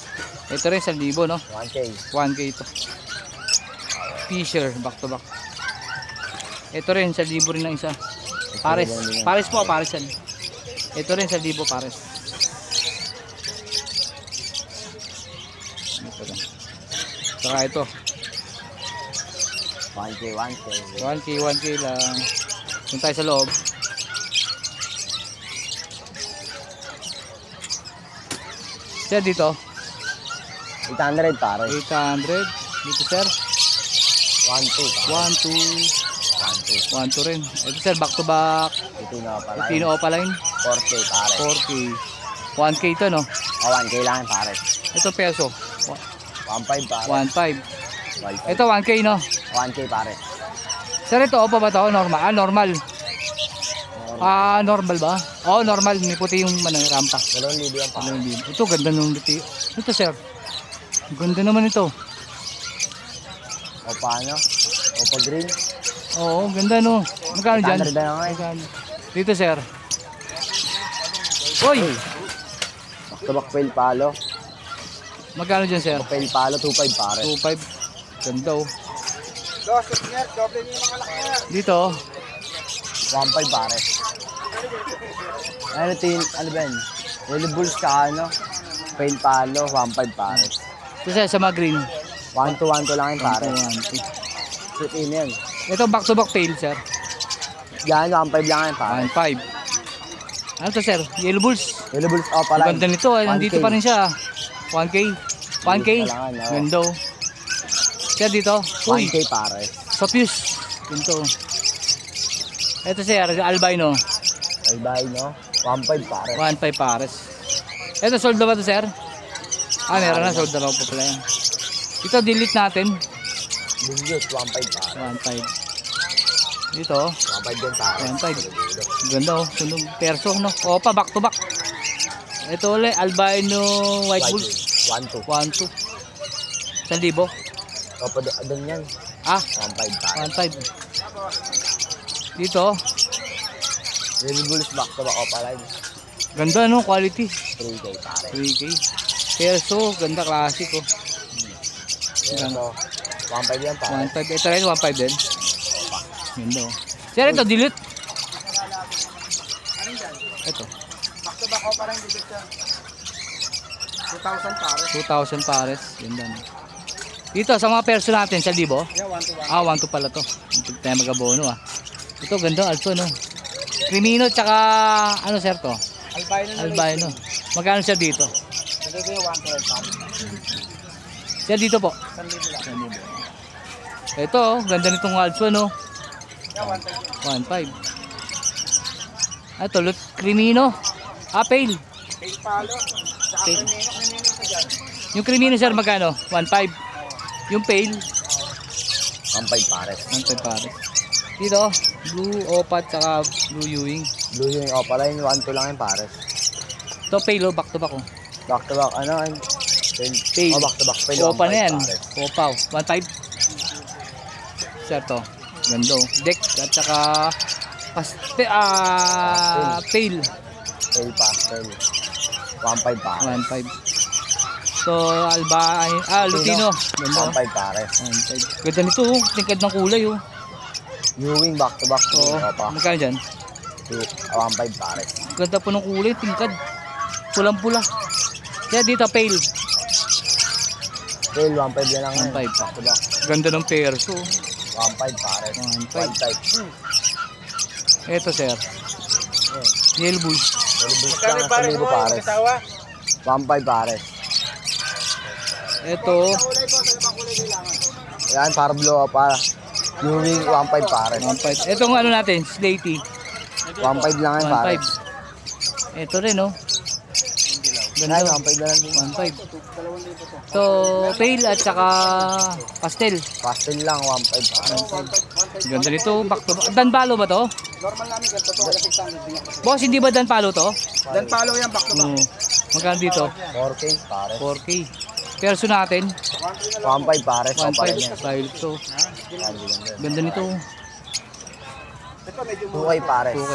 [SPEAKER 1] Ito rin 1,000 no.
[SPEAKER 6] 1K.
[SPEAKER 1] 1K ito. Fisher, back to back. Ito rin 1,000 rin ang isa. Pares. Pares po, pares yan. Ito rin 1,000 pares. Ito rin. Saka ito.
[SPEAKER 6] 1K, 1K.
[SPEAKER 1] 1K lang. Punta tayo sa loob. Sir dito,
[SPEAKER 6] 800 pares.
[SPEAKER 1] 800. Dito sir,
[SPEAKER 6] 1-2 pares.
[SPEAKER 1] 1, 2,
[SPEAKER 6] 1-2.
[SPEAKER 1] 1, 2 rin. Ito sir, back to back.
[SPEAKER 6] Ito na pala.
[SPEAKER 1] Tino Opaline,
[SPEAKER 6] 4K pares.
[SPEAKER 1] 4K. 1K ito no.
[SPEAKER 6] O, 1K lang yan pares.
[SPEAKER 1] Ito peso,
[SPEAKER 6] 1.5 pares.
[SPEAKER 1] 1.5. Ito 1K no.
[SPEAKER 6] 1K pares.
[SPEAKER 1] Sir ito, opa ba ito? Normal. Normal. Normal ba? Oo, normal. May puti yung rampa.
[SPEAKER 6] 2,000 yan pares.
[SPEAKER 1] Ito, ganda nung luti. Ito sir, ganda naman ito.
[SPEAKER 6] O, paano? Opa green.
[SPEAKER 1] Oo, ganda no. Magkano dyan?
[SPEAKER 6] 800 na lang eh.
[SPEAKER 1] Magkano? Dito sir. Uy!
[SPEAKER 6] Back to back fail palo.
[SPEAKER 1] Magkano dyan sir?
[SPEAKER 6] Fail palo, 2.5 pares.
[SPEAKER 1] 2.5. Ganda oh. Dito,
[SPEAKER 6] 1.5 pares. Ano ba yan? Yellow bulls ka ano? Fail palo, 1.5 pares.
[SPEAKER 1] ito sir, sa mga green.
[SPEAKER 6] 1-2 lang yung pares.
[SPEAKER 1] 1, 2.
[SPEAKER 6] Shoot in yan.
[SPEAKER 1] Ito back to back tail sir.
[SPEAKER 6] Yan, 1.5 lang yung pares.
[SPEAKER 1] 1.5. Ano to sir? Yellow bulls.
[SPEAKER 6] Yellow bulls, o pala.
[SPEAKER 1] Ganda nito eh. Nandito pa rin siya. 1K. 1K.
[SPEAKER 6] Kailangan, oo.
[SPEAKER 1] Ganda oh. Sir dito. Uy.
[SPEAKER 6] 1K pares.
[SPEAKER 1] Sa fuse. Ganito. Ito sir, albino.
[SPEAKER 6] Albino, 1.5 pares.
[SPEAKER 1] 1.5 pares. Ito sold na ba ito sir? Meron na. Sold na raw po pala yan. Ito delete natin.
[SPEAKER 6] Bigyot, 1.5 pares.
[SPEAKER 1] 1.5. Dito.
[SPEAKER 6] 1.5 din pares.
[SPEAKER 1] 1.5. Ganda oh. Sunog perso no. Opa, back to back. Ito ulit, albino white bulls.
[SPEAKER 6] 1-2.
[SPEAKER 1] 1.2. 1,000.
[SPEAKER 6] Opa, doon yan. 1.5 pares.
[SPEAKER 1] 1.5. Dito.
[SPEAKER 6] Yellow bulls, back to back, o pala.
[SPEAKER 1] Ganda no, quality.
[SPEAKER 6] 3K pares.
[SPEAKER 1] 3K. Perso, ganda classic oh.
[SPEAKER 6] Yan, so, 1.5 yan pares.
[SPEAKER 1] 1.5. Ito rin, 1.5 din. Ganda oh. Sir, ito, delete. Ito.
[SPEAKER 2] Back to back, o parang dito siya. 2,000 pares.
[SPEAKER 1] 2,000 pares. Ganda no. Dito sa mga perso natin, 1,000?
[SPEAKER 2] Yeah, 1 to 1.
[SPEAKER 1] Ah, 1 to pala to. Hindi tayo mag-abono ah. Ito ganda, also no. Crimino tsaka ano sir to?
[SPEAKER 2] Albino na
[SPEAKER 1] Albino. Magkano siya dito?
[SPEAKER 2] Ito yung 1 to 1.
[SPEAKER 1] Siya dito po.
[SPEAKER 2] 1,000 lang.
[SPEAKER 1] Ito, oh, ganda nitong also no.
[SPEAKER 2] Yeah, 1,000.
[SPEAKER 1] 1.5. Ito, Crimino. Ah, pale.
[SPEAKER 2] Pale palo. Sa
[SPEAKER 1] Pale.
[SPEAKER 2] Crimino sa dyan.
[SPEAKER 1] Yung Crimino sir, magkano? 1.5. Yung pale,
[SPEAKER 6] 1.5 pares.
[SPEAKER 1] 1.5 pare. Dito, blue opat tsaka blue Ewing.
[SPEAKER 6] Blue yung opaline, 1.2 lang yung pares.
[SPEAKER 1] Ito pale, oh, back to back oh.
[SPEAKER 6] Back to back, ano?
[SPEAKER 1] Pale.
[SPEAKER 6] Oh, back to back. Pale,
[SPEAKER 1] Opa na
[SPEAKER 6] 1.5
[SPEAKER 1] yan.
[SPEAKER 6] pares.
[SPEAKER 1] Opaw. 1.5. Sir to. Ganda oh. Deck at saka pale.
[SPEAKER 6] Pale pastel. 1.5 pares.
[SPEAKER 1] 1.5. So, Lutino. Ganda oh.
[SPEAKER 6] 1.5 pares.
[SPEAKER 1] 1.5. Ganda nito oh. Tingkad ng kulay oh.
[SPEAKER 6] Ewing back to back.
[SPEAKER 1] Oo.
[SPEAKER 6] Opa.
[SPEAKER 1] Magkano dyan?
[SPEAKER 6] 1.5 pares.
[SPEAKER 1] Ganda po ng kulay. Tingkad. Pulang-pula. Kaya dito pale.
[SPEAKER 6] Pale, 1.5 yan lang yan.
[SPEAKER 1] 1.5.
[SPEAKER 6] Back to back.
[SPEAKER 1] Ganda ng perso.
[SPEAKER 6] 1.5 pares.
[SPEAKER 1] 1.5.
[SPEAKER 6] 1 type.
[SPEAKER 1] Ito sir. Yellow Bull.
[SPEAKER 6] Volleyball lang sa libo pares. 1.5 pares.
[SPEAKER 1] Ito.
[SPEAKER 6] Yan, para blue pa. Ewing, 1.5 pares.
[SPEAKER 1] 1.5. Itong ano natin, Slaty.
[SPEAKER 6] 1.5 lang yan pares.
[SPEAKER 1] 1.5. Ito rin, oh.
[SPEAKER 6] Ay,
[SPEAKER 1] Ganda.
[SPEAKER 6] 1.5 na lang din.
[SPEAKER 1] 1.5. So, pale at saka pastel.
[SPEAKER 6] Pastel lang, 1.5 pares.
[SPEAKER 1] Ganda nito. Back to back. Danpalo ba to?
[SPEAKER 2] Normal namin ganito to.
[SPEAKER 1] Boss, hindi ba danpalo to?
[SPEAKER 2] Dan palo yan, back to back.
[SPEAKER 1] Magkano dito?
[SPEAKER 6] 4K pares.
[SPEAKER 1] 4K. Perso natin,
[SPEAKER 6] 1.5 pares.
[SPEAKER 1] 1.5. Style to. Ganda nito.
[SPEAKER 6] 2K pares.
[SPEAKER 1] 2K.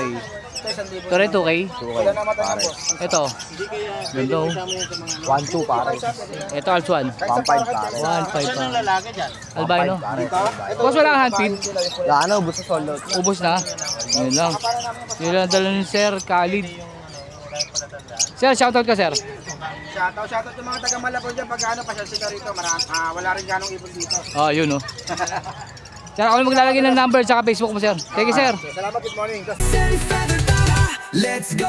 [SPEAKER 1] Ito rin 2K.
[SPEAKER 6] 2K pares.
[SPEAKER 1] Ito. Ganda oh.
[SPEAKER 6] 1.2 pares.
[SPEAKER 1] Ito Alsuan.
[SPEAKER 6] 1.5 pares.
[SPEAKER 1] 1.5 pa.
[SPEAKER 2] Lalaki dyan.
[SPEAKER 1] Albino.
[SPEAKER 6] 1.5 pares.
[SPEAKER 1] Boss, wala kang handpin?
[SPEAKER 6] Wala, ano, ubus sa solo.
[SPEAKER 1] Ubos na. Yun lang. Yun lang dala ni Sir Khalid. Sir, shoutout ka sir.
[SPEAKER 2] Shoutout yung mga taga Malabon dyan. Pag ano, pasyal sila rito. Wala rin ganong ibon dito.
[SPEAKER 1] Ah, yun oh. Sir, ako na maglalagay ng number sa Facebook mo sir. Thank you sir.
[SPEAKER 2] Salamat, good morning.
[SPEAKER 7] Let's go!